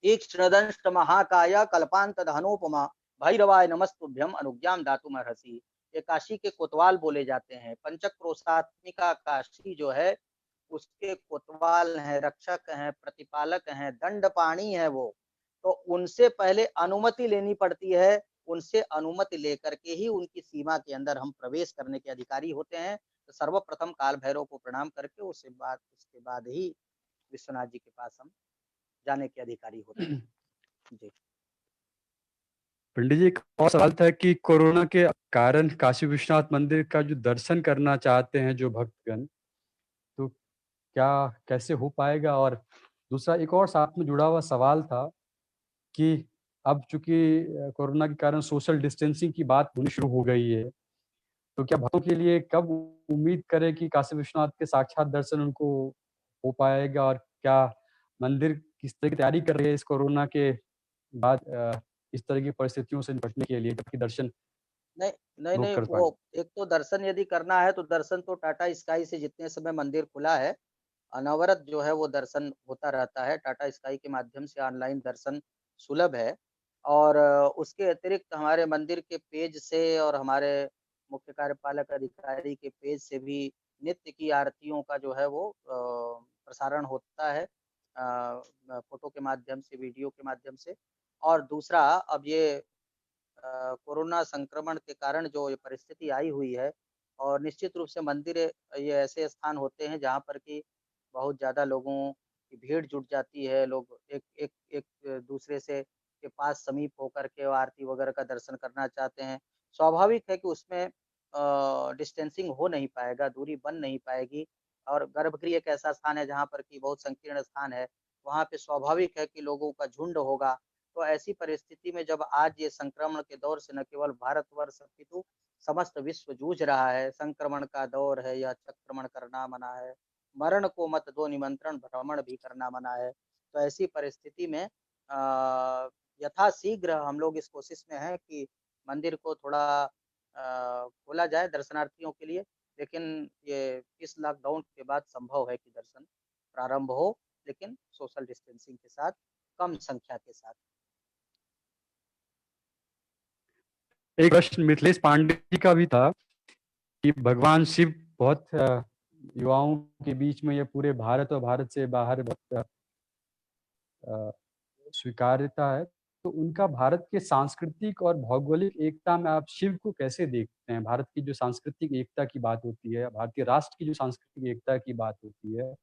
तीक्ष्णदंष्ट महाकाय कल्पांत धनोपमा भैरवाय नमस्तुभ्यम अनुज्ञाम दातुमर्हसि। ये काशी के कोतवाल बोले जाते हैं। पंचक्रोशात्मिका काशी जो है उसके कोतवाल हैं, रक्षक हैं, प्रतिपालक हैं, दंडपाणी है वो। तो उनसे पहले अनुमति लेनी पड़ती है, उनसे अनुमति लेकर के ही उनकी सीमा के अंदर हम प्रवेश करने के अधिकारी होते हैं। तो सर्वप्रथम काल भैरव को प्रणाम करके उसके बाद ही विश्वनाथ जी के पास हम जाने के अधिकारी होते हैं। जी। पंडित जी एक और सवाल था कि कोरोना के कारण काशी विश्वनाथ मंदिर का जो दर्शन करना चाहते हैं जो भक्तगण, तो क्या कैसे हो पाएगा। और दूसरा एक और साथ में जुड़ा हुआ सवाल था कि अब चूंकि कोरोना के कारण सोशल डिस्टेंसिंग की बात होनी शुरू हो गई है, तो क्या भक्तों के लिए कब उम्मीद करें कि काशी विश्वनाथ के साक्षात दर्शन उनको हो पाएगा। और क्या मंदिर किस तरह की तैयारी कर रही है इस कोरोना के बाद इस तरह की परिस्थितियों से निपटने के लिए ताकि दर्शन नहीं नहीं लोग नहीं, कर पाए। वो एक तो दर्शन यदि करना है तो दर्शन तो टाटा स्काई से जितने समय मंदिर खुला है अनवरत जो है वो दर्शन होता रहता है। टाटा स्काई के माध्यम से ऑनलाइन दर्शन सुलभ है। और उसके अतिरिक्त हमारे मंदिर के पेज से और हमारे मुख्य कार्यपालक अधिकारी के पेज से भी नित्य की आरतियों का जो है वो प्रसारण होता है, फोटो के माध्यम से, वीडियो के माध्यम से। और दूसरा अब ये कोरोना संक्रमण के कारण जो ये परिस्थिति आई हुई है और निश्चित रूप से मंदिर ये ऐसे स्थान होते हैं जहाँ पर कि बहुत ज़्यादा लोगों की भीड़ जुट जाती है। लोग एक एक एक दूसरे से के पास समीप होकर के आरती वगैरह का दर्शन करना चाहते हैं। स्वाभाविक है कि उसमें डिस्टेंसिंग हो नहीं पाएगा, दूरी बन नहीं पाएगी। और गर्भगृह एक ऐसा स्थान है जहाँ पर कि बहुत संकीर्ण स्थान है, वहाँ पे स्वाभाविक है कि लोगों का झुंड होगा। तो ऐसी परिस्थिति में जब आज ये संक्रमण के दौर से न केवल भारतवर्ष अपितु समस्त विश्व जूझ रहा है, संक्रमण का दौर है, यह चक्रमण करना मना है, मरण को मत दो निमंत्रण, भ्रमण भी करना मना है। तो ऐसी परिस्थिति में यथाशीघ्र हम लोग इस कोशिश में हैं कि मंदिर को थोड़ा खोला जाए दर्शनार्थियों के लिए। लेकिन ये इस लॉकडाउन के बाद संभव है कि दर्शन प्रारंभ हो, लेकिन सोशल डिस्टेंसिंग के साथ, कम संख्या के साथ। एक प्रश्न मिथिलेश पांडे जी का भी था कि भगवान शिव बहुत युवाओं के बीच में ये पूरे भारत और भारत से बाहर बहुत स्वीकार्यता है। तो उनका भारत के सांस्कृतिक और भौगोलिक एकता में आप शिव को कैसे देखते हैं। भारत की जो सांस्कृतिक एकता की बात होती है, भारतीय राष्ट्र की जो सांस्कृतिक एकता की बात होती है,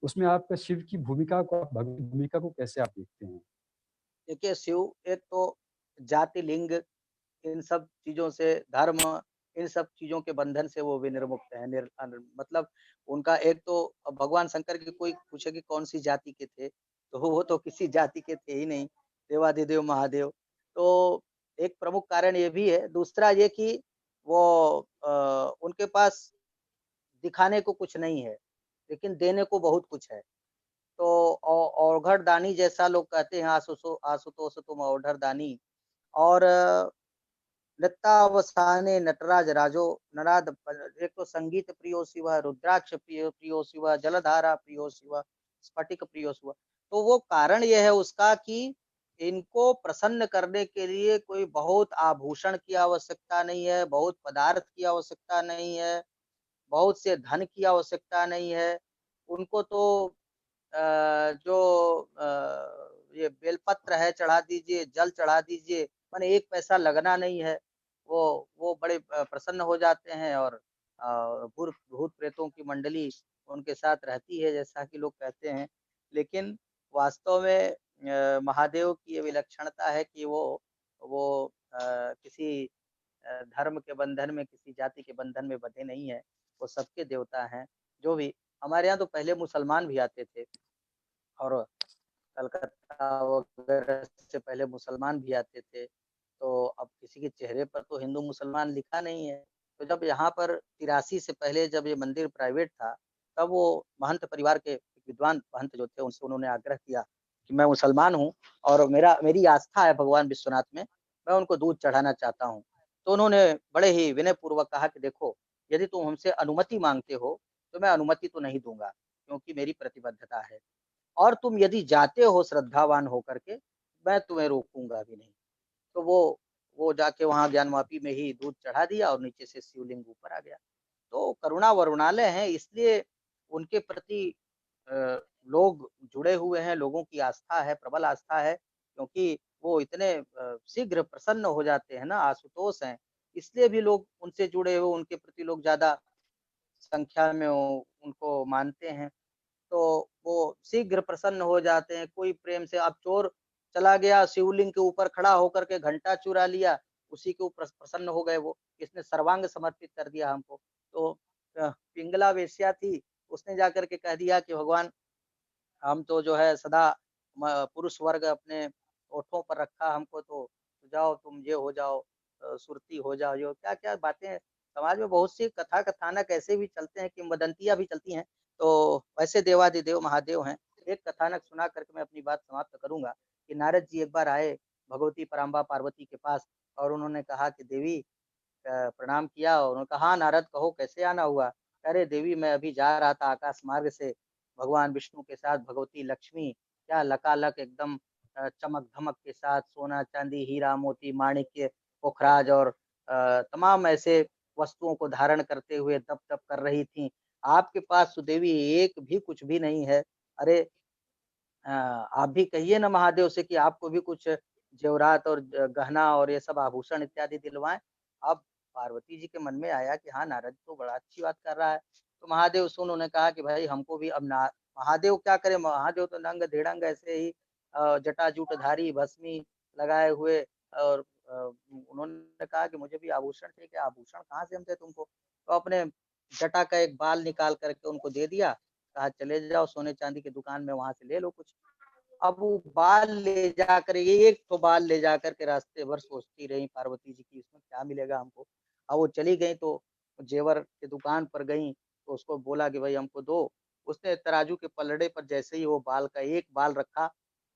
उसमें आपका शिव की भूमिका को भूमिका को कैसे आप देखते हैं। देखिए शिव एक तो जाति, लिंग, इन सब चीजों से, धर्म, इन सब चीजों के बंधन से वो विनिर्मुक्त है। मतलब उनका एक तो भगवान शंकर की कोई पूछे कि कौन सी जाति के थे, तो वो तो किसी जाति के थे ही नहीं, देवाधिदेव महादेव। तो एक प्रमुख कारण ये भी है। दूसरा ये कि वो उनके पास दिखाने को कुछ नहीं है, लेकिन देने को बहुत कुछ है। तो औघड़ दानी जैसा लोग कहते हैं, आशुतोष तुम औघड़ दानी। और नृत्यावसाने नटराज राजो नराद, एक तो संगीत प्रियो शिव, रुद्राक्ष प्रियो शिव, जलधारा प्रियो शिव, स्फटिक प्रियो शिव। तो वो कारण यह है उसका कि इनको प्रसन्न करने के लिए कोई बहुत आभूषण की आवश्यकता नहीं है, बहुत पदार्थ की आवश्यकता नहीं है, बहुत से धन की आवश्यकता नहीं है। उनको तो जो ये बेलपत्र है चढ़ा दीजिए, जल चढ़ा दीजिए, माने 1 पैसा लगना नहीं है। वो बड़े प्रसन्न हो जाते हैं और भूत प्रेतों की मंडली उनके साथ रहती है, जैसा कि लोग कहते हैं। लेकिन वास्तव में महादेव की ये विलक्षणता है कि वो किसी धर्म के बंधन में, किसी जाति के बंधन में बंधे नहीं है। वो सबके देवता हैं। जो भी हमारे यहाँ तो पहले मुसलमान भी आते थे, और कलकत्ता वगैरह से पहले मुसलमान भी आते थे। तो अब किसी के चेहरे पर तो हिंदू मुसलमान लिखा नहीं है। तो जब यहाँ पर 83 से पहले जब ये मंदिर प्राइवेट था, तब वो महंत परिवार के विद्वान महंत जो थे, उनसे उन्होंने आग्रह किया कि मैं मुसलमान हूँ और मेरी आस्था है भगवान विश्वनाथ में, मैं उनको दूध चढ़ाना चाहता हूँ। तो उन्होंने बड़े ही विनय पूर्वक कहा कि देखो, यदि तुम हमसे अनुमति मांगते हो तो मैं अनुमति तो नहीं दूंगा, क्योंकि मेरी प्रतिबद्धता है, और तुम यदि जाते हो श्रद्धावान होकर के, मैं तुम्हें रोकूंगा भी नहीं। तो वो जाके वहाँ ज्ञानवापी में ही दूध चढ़ा दिया और नीचे से शिवलिंग ऊपर आ गया। तो करुणा वरुणालय हैं, इसलिए उनके प्रति लोग जुड़े हुए हैं, लोगों की आस्था है, प्रबल आस्था है, क्योंकि वो इतने शीघ्र प्रसन्न हो जाते हैं ना, आशुतोष हैं, इसलिए भी लोग उनसे जुड़े हुए, उनके प्रति लोग ज़्यादा संख्या में उनको मानते हैं। तो वो शीघ्र प्रसन्न हो जाते हैं। कोई प्रेम से, अब चोर चला गया शिवलिंग के ऊपर खड़ा होकर के घंटा चुरा लिया, उसी के ऊपर प्रसन्न हो गए वो, इसने सर्वांग समर्पित कर दिया हमको। तो पिंगला वेश्या थी, उसने जाकर के कह दिया कि भगवान, हम तो जो है सदा पुरुष वर्ग अपने ओठों पर रखा हमको, तो जाओ तुम ये हो जाओ, सुरती हो जाओ, यो क्या क्या बातें समाज में बहुत सी कथा कथानक ऐसे भी चलते हैं, किंवदंतियां भी चलती हैं। तो वैसे देवादिदेव महादेव हैं। एक कथानक सुना करके मैं अपनी बात समाप्त करूंगा कि नारद जी एक बार आए भगवती पराम्बा पार्वती के पास, और उन्होंने कहा कि देवी, प्रणाम किया, और उन्होंने कहा हाँ नारद कहो कैसे आना हुआ। अरे देवी, मैं अभी जा रहा था आकाश मार्ग से, भगवान विष्णु के साथ भगवती लक्ष्मी क्या लकालक एकदम चमक धमक के साथ सोना चांदी हीरा मोती माणिक्य पोखराज और तमाम ऐसे वस्तुओं को धारण करते हुए तप तप कर रही थी। आपके पास सुदेवी एक भी कुछ भी नहीं है। अरे आप भी कहिए ना महादेव से कि आपको भी कुछ जेवरात और गहना और ये सब आभूषण इत्यादि दिलवाएं। अब पार्वती जी के मन में आया कि हाँ नारद तो बड़ा अच्छी बात कर रहा है। तो महादेव से उन्होंने कहा कि भाई हमको भी, अब महादेव क्या करे, महादेव तो नंग धेड़ंग ऐसे ही जटाजूटधारी भस्मी लगाए हुए, और उन्होंने कहा कि मुझे भी आभूषण चाहिए। आभूषण कहाँ से हम दे तुमको? तो अपने जटा का एक बाल निकाल करके उनको दे दिया, कहा चले जाओ सोने चांदी की दुकान में, वहां से ले लो कुछ। अब वो बाल ले जाकर, ये एक तो बाल ले जाकर के रास्ते भर सोचती रही पार्वती जी की इसमें क्या मिलेगा हमको। अब वो चली गई तो जेवर की दुकान पर गई, तो उसको बोला कि भाई हमको दो। उसने तराजू के पलड़े पर जैसे ही वो बाल का एक बाल रखा,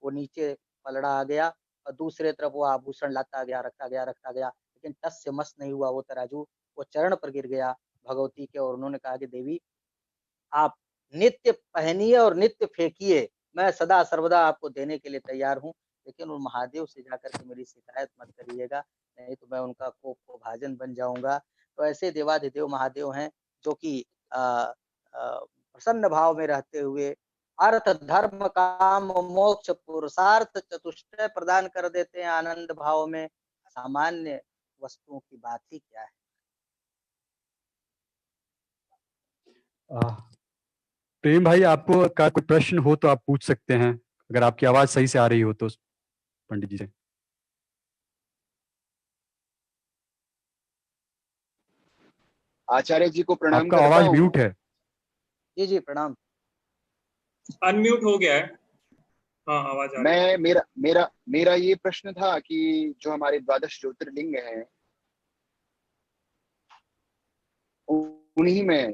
वो नीचे पलड़ा आ गया, और दूसरे तरफ वो आभूषण लाता गया, रखता गया, लेकिन टस से मस नहीं हुआ वो तराजू, वो चरण पर गिर गया भगवती के। और उन्होंने कहा कि देवी, आप नित्य पहनिए और नित्य फेंकिए, मैं सदा सर्वदा आपको देने के लिए तैयार हूँ, लेकिन उन महादेव से जाकर के मेरी शिकायत मत करिएगा, नहीं तो मैं उनका कोप को भाजन बन जाऊंगा। तो ऐसे देवाधिदेव महादेव हैं जो कि प्रसन्न भाव में रहते हुए अर्थ धर्म काम मोक्ष पुरुषार्थ चतुष्टय प्रदान कर देते हैं आनंद भाव में। सामान्य वस्तुओं की बात ही क्या है। प्रेम भाई, आपको का कोई प्रश्न हो तो आप पूछ सकते हैं, अगर आपकी आवाज सही से आ रही हो तो पंडित जी से। आचार्य जी को प्रणाम आपका करता आवाज हूँ। म्यूट है। जी जी प्रणाम। अनम्यूट हो गया है। हाँ आवाज आ रही है। मेरा ये प्रश्न था कि जो हमारे द्वादश ज्योतिर्लिंग हैं, उन्हीं में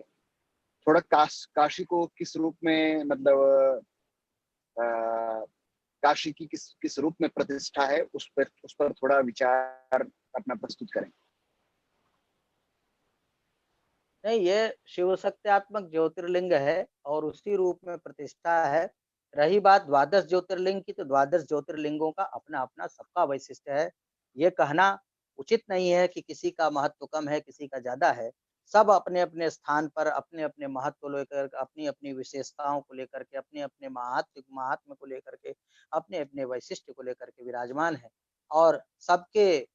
थोड़ा काशी को किस रूप में, मतलब काशी की किस रूप में प्रतिष्ठा है, उस पर थोड़ा विचार अपना प्रस्तुत करें। नहीं, ये शिव सत्यात्मक ज्योतिर्लिंग है और उसी रूप में प्रतिष्ठा है। रही बात द्वादश ज्योतिर्लिंग की, तो द्वादश ज्योतिर्लिंगों का अपना अपना सबका वैशिष्ट्य है। ये कहना उचित नहीं है कि किसी का महत्व कम है, किसी का ज्यादा है। सब अपने अपने स्थान पर अपने अपने महत्व को लेकर, अपनी अपनी विशेषताओं को लेकर के, अपने अपने महात्म्य को लेकर के, अपने अपने वैशिष्ट्य को लेकर के विराजमान है। और सबके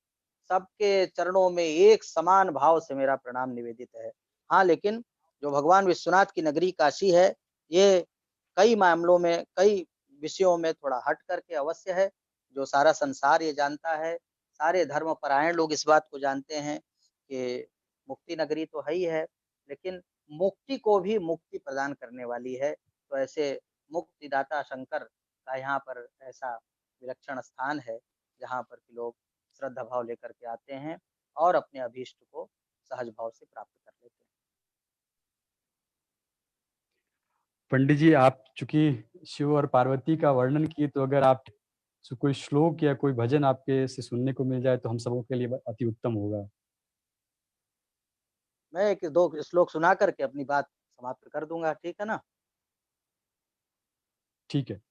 सबके चरणों में एक समान भाव से मेरा प्रणाम निवेदित है। हाँ, लेकिन जो भगवान विश्वनाथ की नगरी काशी है, ये कई मामलों में, कई विषयों में थोड़ा हट करके अवश्य है। जो सारा संसार ये जानता है, सारे धर्मपरायण लोग इस बात को जानते हैं कि मुक्ति नगरी तो है ही है, लेकिन मुक्ति को भी मुक्ति प्रदान करने वाली है। तो ऐसे मुक्तिदाता शंकर का यहाँ पर ऐसा विलक्षण स्थान है, जहाँ पर कि लोग श्रद्धा भाव लेकर के आते हैं और अपने अभीष्ट को सहज भाव से प्राप्त कर लेते हैं। पंडित जी, आप चूंकि शिव और पार्वती का वर्णन किए, तो अगर आप कोई श्लोक या कोई भजन आपके से सुनने को मिल जाए तो हम सबों के लिए अति उत्तम होगा। मैं एक दो श्लोक सुना करके अपनी बात समाप्त कर दूंगा, ठीक है ना? ठीक है।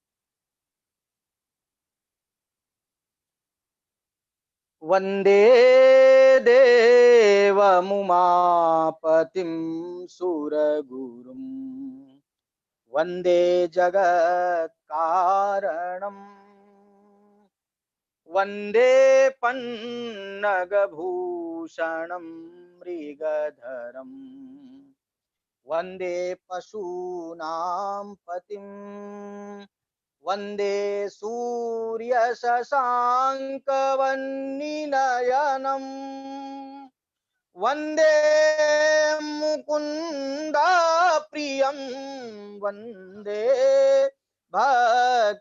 वंदे देवमुमापतिं सुरगुरुं वंदे जगत्कारणम् वंदे पन्नगभूषणं मृगधरम् वंदे पशूनां पतिं वंदे सूर्यशशाङ्कवन्निनयनम् वंदे मुकुन्दाप्रियं वंदे भक्तजनाश्रयं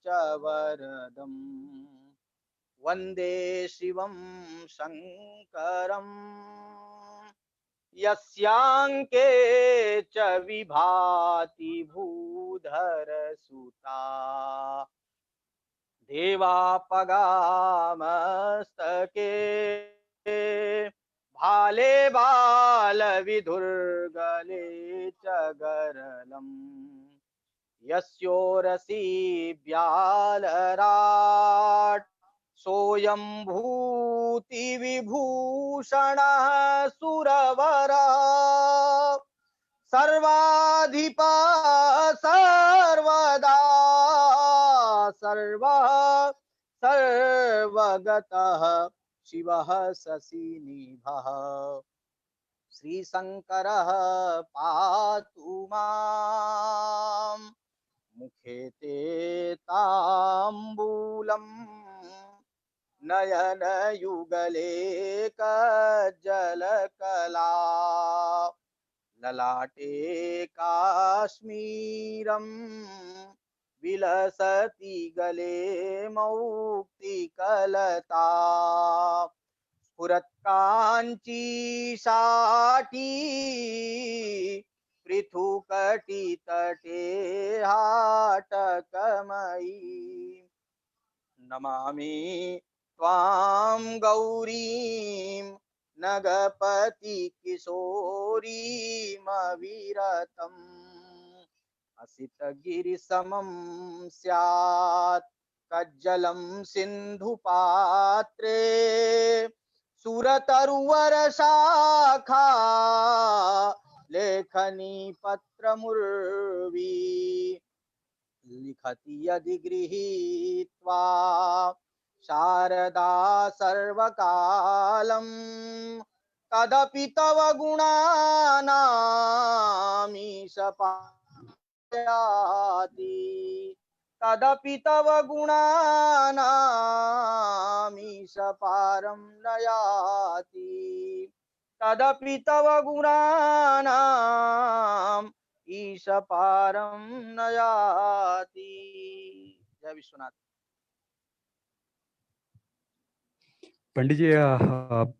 च वरदम् वंदे शिवं शङ्करम् यस्यांके च विभाति भूधरसुता देवापगामस्तके भाले बालविधुर्गले च गरलम् यस्योरसि ब्यालराट् सोऽयं भूति विभूषणः सुरवरा सर्वाधिपा सर्वदा सर्वगतः शिवः शशिनिभः श्रीशंकरः पातु माम् मुखे ते ताम्बूलम् नयनयुगले कज्जलकला ललाटे काश्मीरम् विलसति गले मौक्तिकलता स्फुरत्काञ्ची शाटी पृथुकटितटे हाटकमयी नमामि त्वां गौरीं नगपति किशोरीमविरतम् असितगिरिसमं स्यात् कज्जलं सिन्धुपात्रे सुरतरुवरशाखा लेखनी पत्रमुर्वी लिखति यदि गृहीत्वा शारदा सर्वकालं तदपि तव गुणानामीशपायाति तदपि तव गुणानामीशपारं नयाति तदपि तव गुणानाम् ईश पारम नयाति। जय विश्वनाथ। पंडित जी,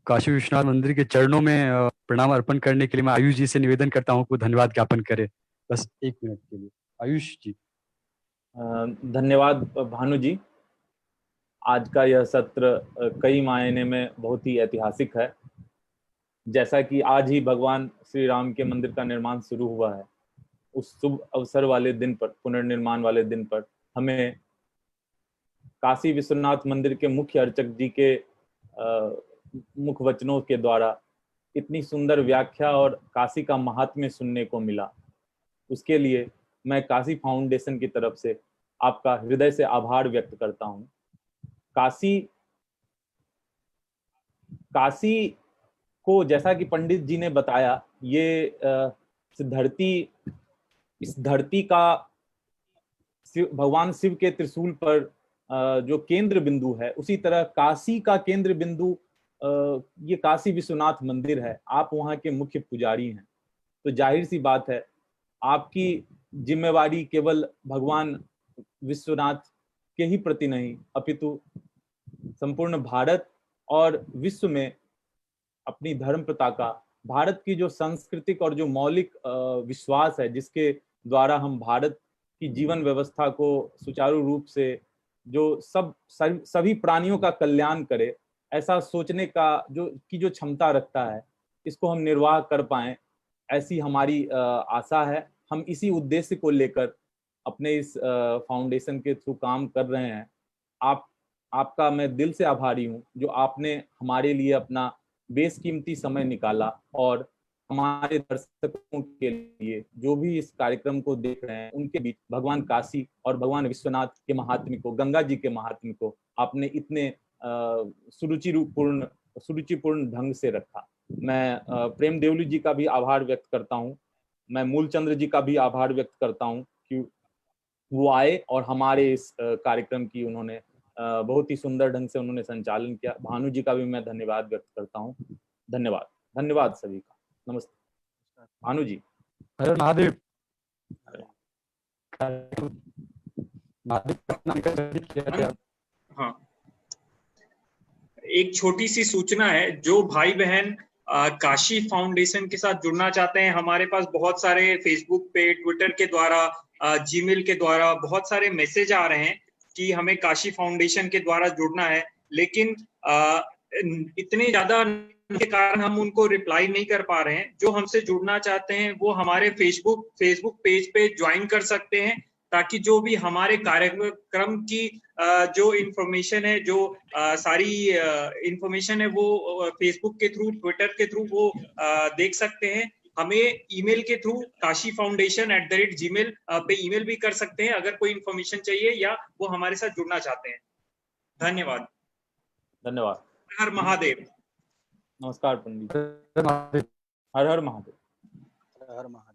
काशी विश्वनाथ मंदिर के चरणों में प्रणाम अर्पण करने के लिए मैं आयुष जी से निवेदन करता हूँ कि वो धन्यवाद ज्ञापन करे, बस 1 मिनट के लिए। आयुष जी। धन्यवाद भानु जी। आज का यह सत्र कई मायने में बहुत ही ऐतिहासिक है। जैसा कि आज ही भगवान श्री राम के मंदिर का निर्माण शुरू हुआ है, उस शुभ अवसर वाले दिन पर, पुनर्निर्माण वाले दिन पर, हमें काशी विश्वनाथ मंदिर के मुख्य अर्चक जी के मुख वचनों के द्वारा इतनी सुंदर व्याख्या और काशी का महात्म्य सुनने को मिला। उसके लिए मैं काशी फाउंडेशन की तरफ से आपका हृदय से आभार व्यक्त करता हूं। काशी को, जैसा कि पंडित जी ने बताया, ये इस धरती का भगवान शिव के त्रिशूल पर जो केंद्र बिंदु है, उसी तरह काशी का केंद्र बिंदु ये काशी विश्वनाथ मंदिर है। आप वहाँ के मुख्य पुजारी हैं, तो जाहिर सी बात है आपकी जिम्मेवारी केवल भगवान विश्वनाथ के ही प्रति नहीं, अपितु संपूर्ण भारत और विश्व में अपनी धर्म पताका, भारत की जो सांस्कृतिक और जो मौलिक विश्वास है, जिसके द्वारा हम भारत की जीवन व्यवस्था को सुचारू रूप से जो सभी प्राणियों का कल्याण करे, ऐसा सोचने का जो क्षमता रखता है, इसको हम निर्वाह कर पाएं, ऐसी हमारी आशा है। हम इसी उद्देश्य को लेकर अपने इस फाउंडेशन के थ्रू काम कर रहे हैं। आपका मैं दिल से आभारी हूं, जो आपने हमारे लिए अपना बेशकीमती समय निकाला और हमारे दर्शकों के लिए, जो भी इस कार्यक्रम को देख रहे हैं, उनके बीच भगवान काशी और भगवान विश्वनाथ के महात्म्य को, गंगा जी के महात्म्य को आपने इतने सुरुचिपूर्ण ढंग से रखा। मैं प्रेम देवली जी का भी आभार व्यक्त करता हूँ। मैं मूलचंद्र जी का भी आभार व्यक्त करता हूँ कि वो आए और हमारे इस कार्यक्रम की उन्होंने बहुत ही सुंदर ढंग से उन्होंने संचालन किया। भानु जी का भी मैं धन्यवाद व्यक्त करता हूँ। धन्यवाद सभी का। नमस्ते भानु जी। हर महादेव। हाँ, एक छोटी सी सूचना है, जो भाई बहन काशी फाउंडेशन के साथ जुड़ना चाहते हैं, हमारे पास बहुत सारे फेसबुक पे, ट्विटर के द्वारा, जीमेल के द्वारा बहुत सारे मैसेज आ रहे हैं कि हमें काशी फाउंडेशन के द्वारा जुड़ना है, लेकिन इतने ज्यादा के कारण हम उनको रिप्लाई नहीं कर पा रहे हैं। जो हमसे जुड़ना चाहते हैं वो हमारे फेसबुक पेज पे ज्वाइन कर सकते हैं, ताकि जो भी हमारे कार्यक्रम की जो इंफॉर्मेशन है, जो सारी इंफॉर्मेशन है, वो फेसबुक के थ्रू, ट्विटर के थ्रू वो देख सकते हैं। हमें ईमेल के थ्रू kashifoundation@gmail पे ईमेल भी कर सकते हैं अगर कोई इंफॉर्मेशन चाहिए या वो हमारे साथ जुड़ना चाहते हैं। धन्यवाद। हर महादेव। नमस्कार पंडित। हर हर महादेव। हर हर महादेव।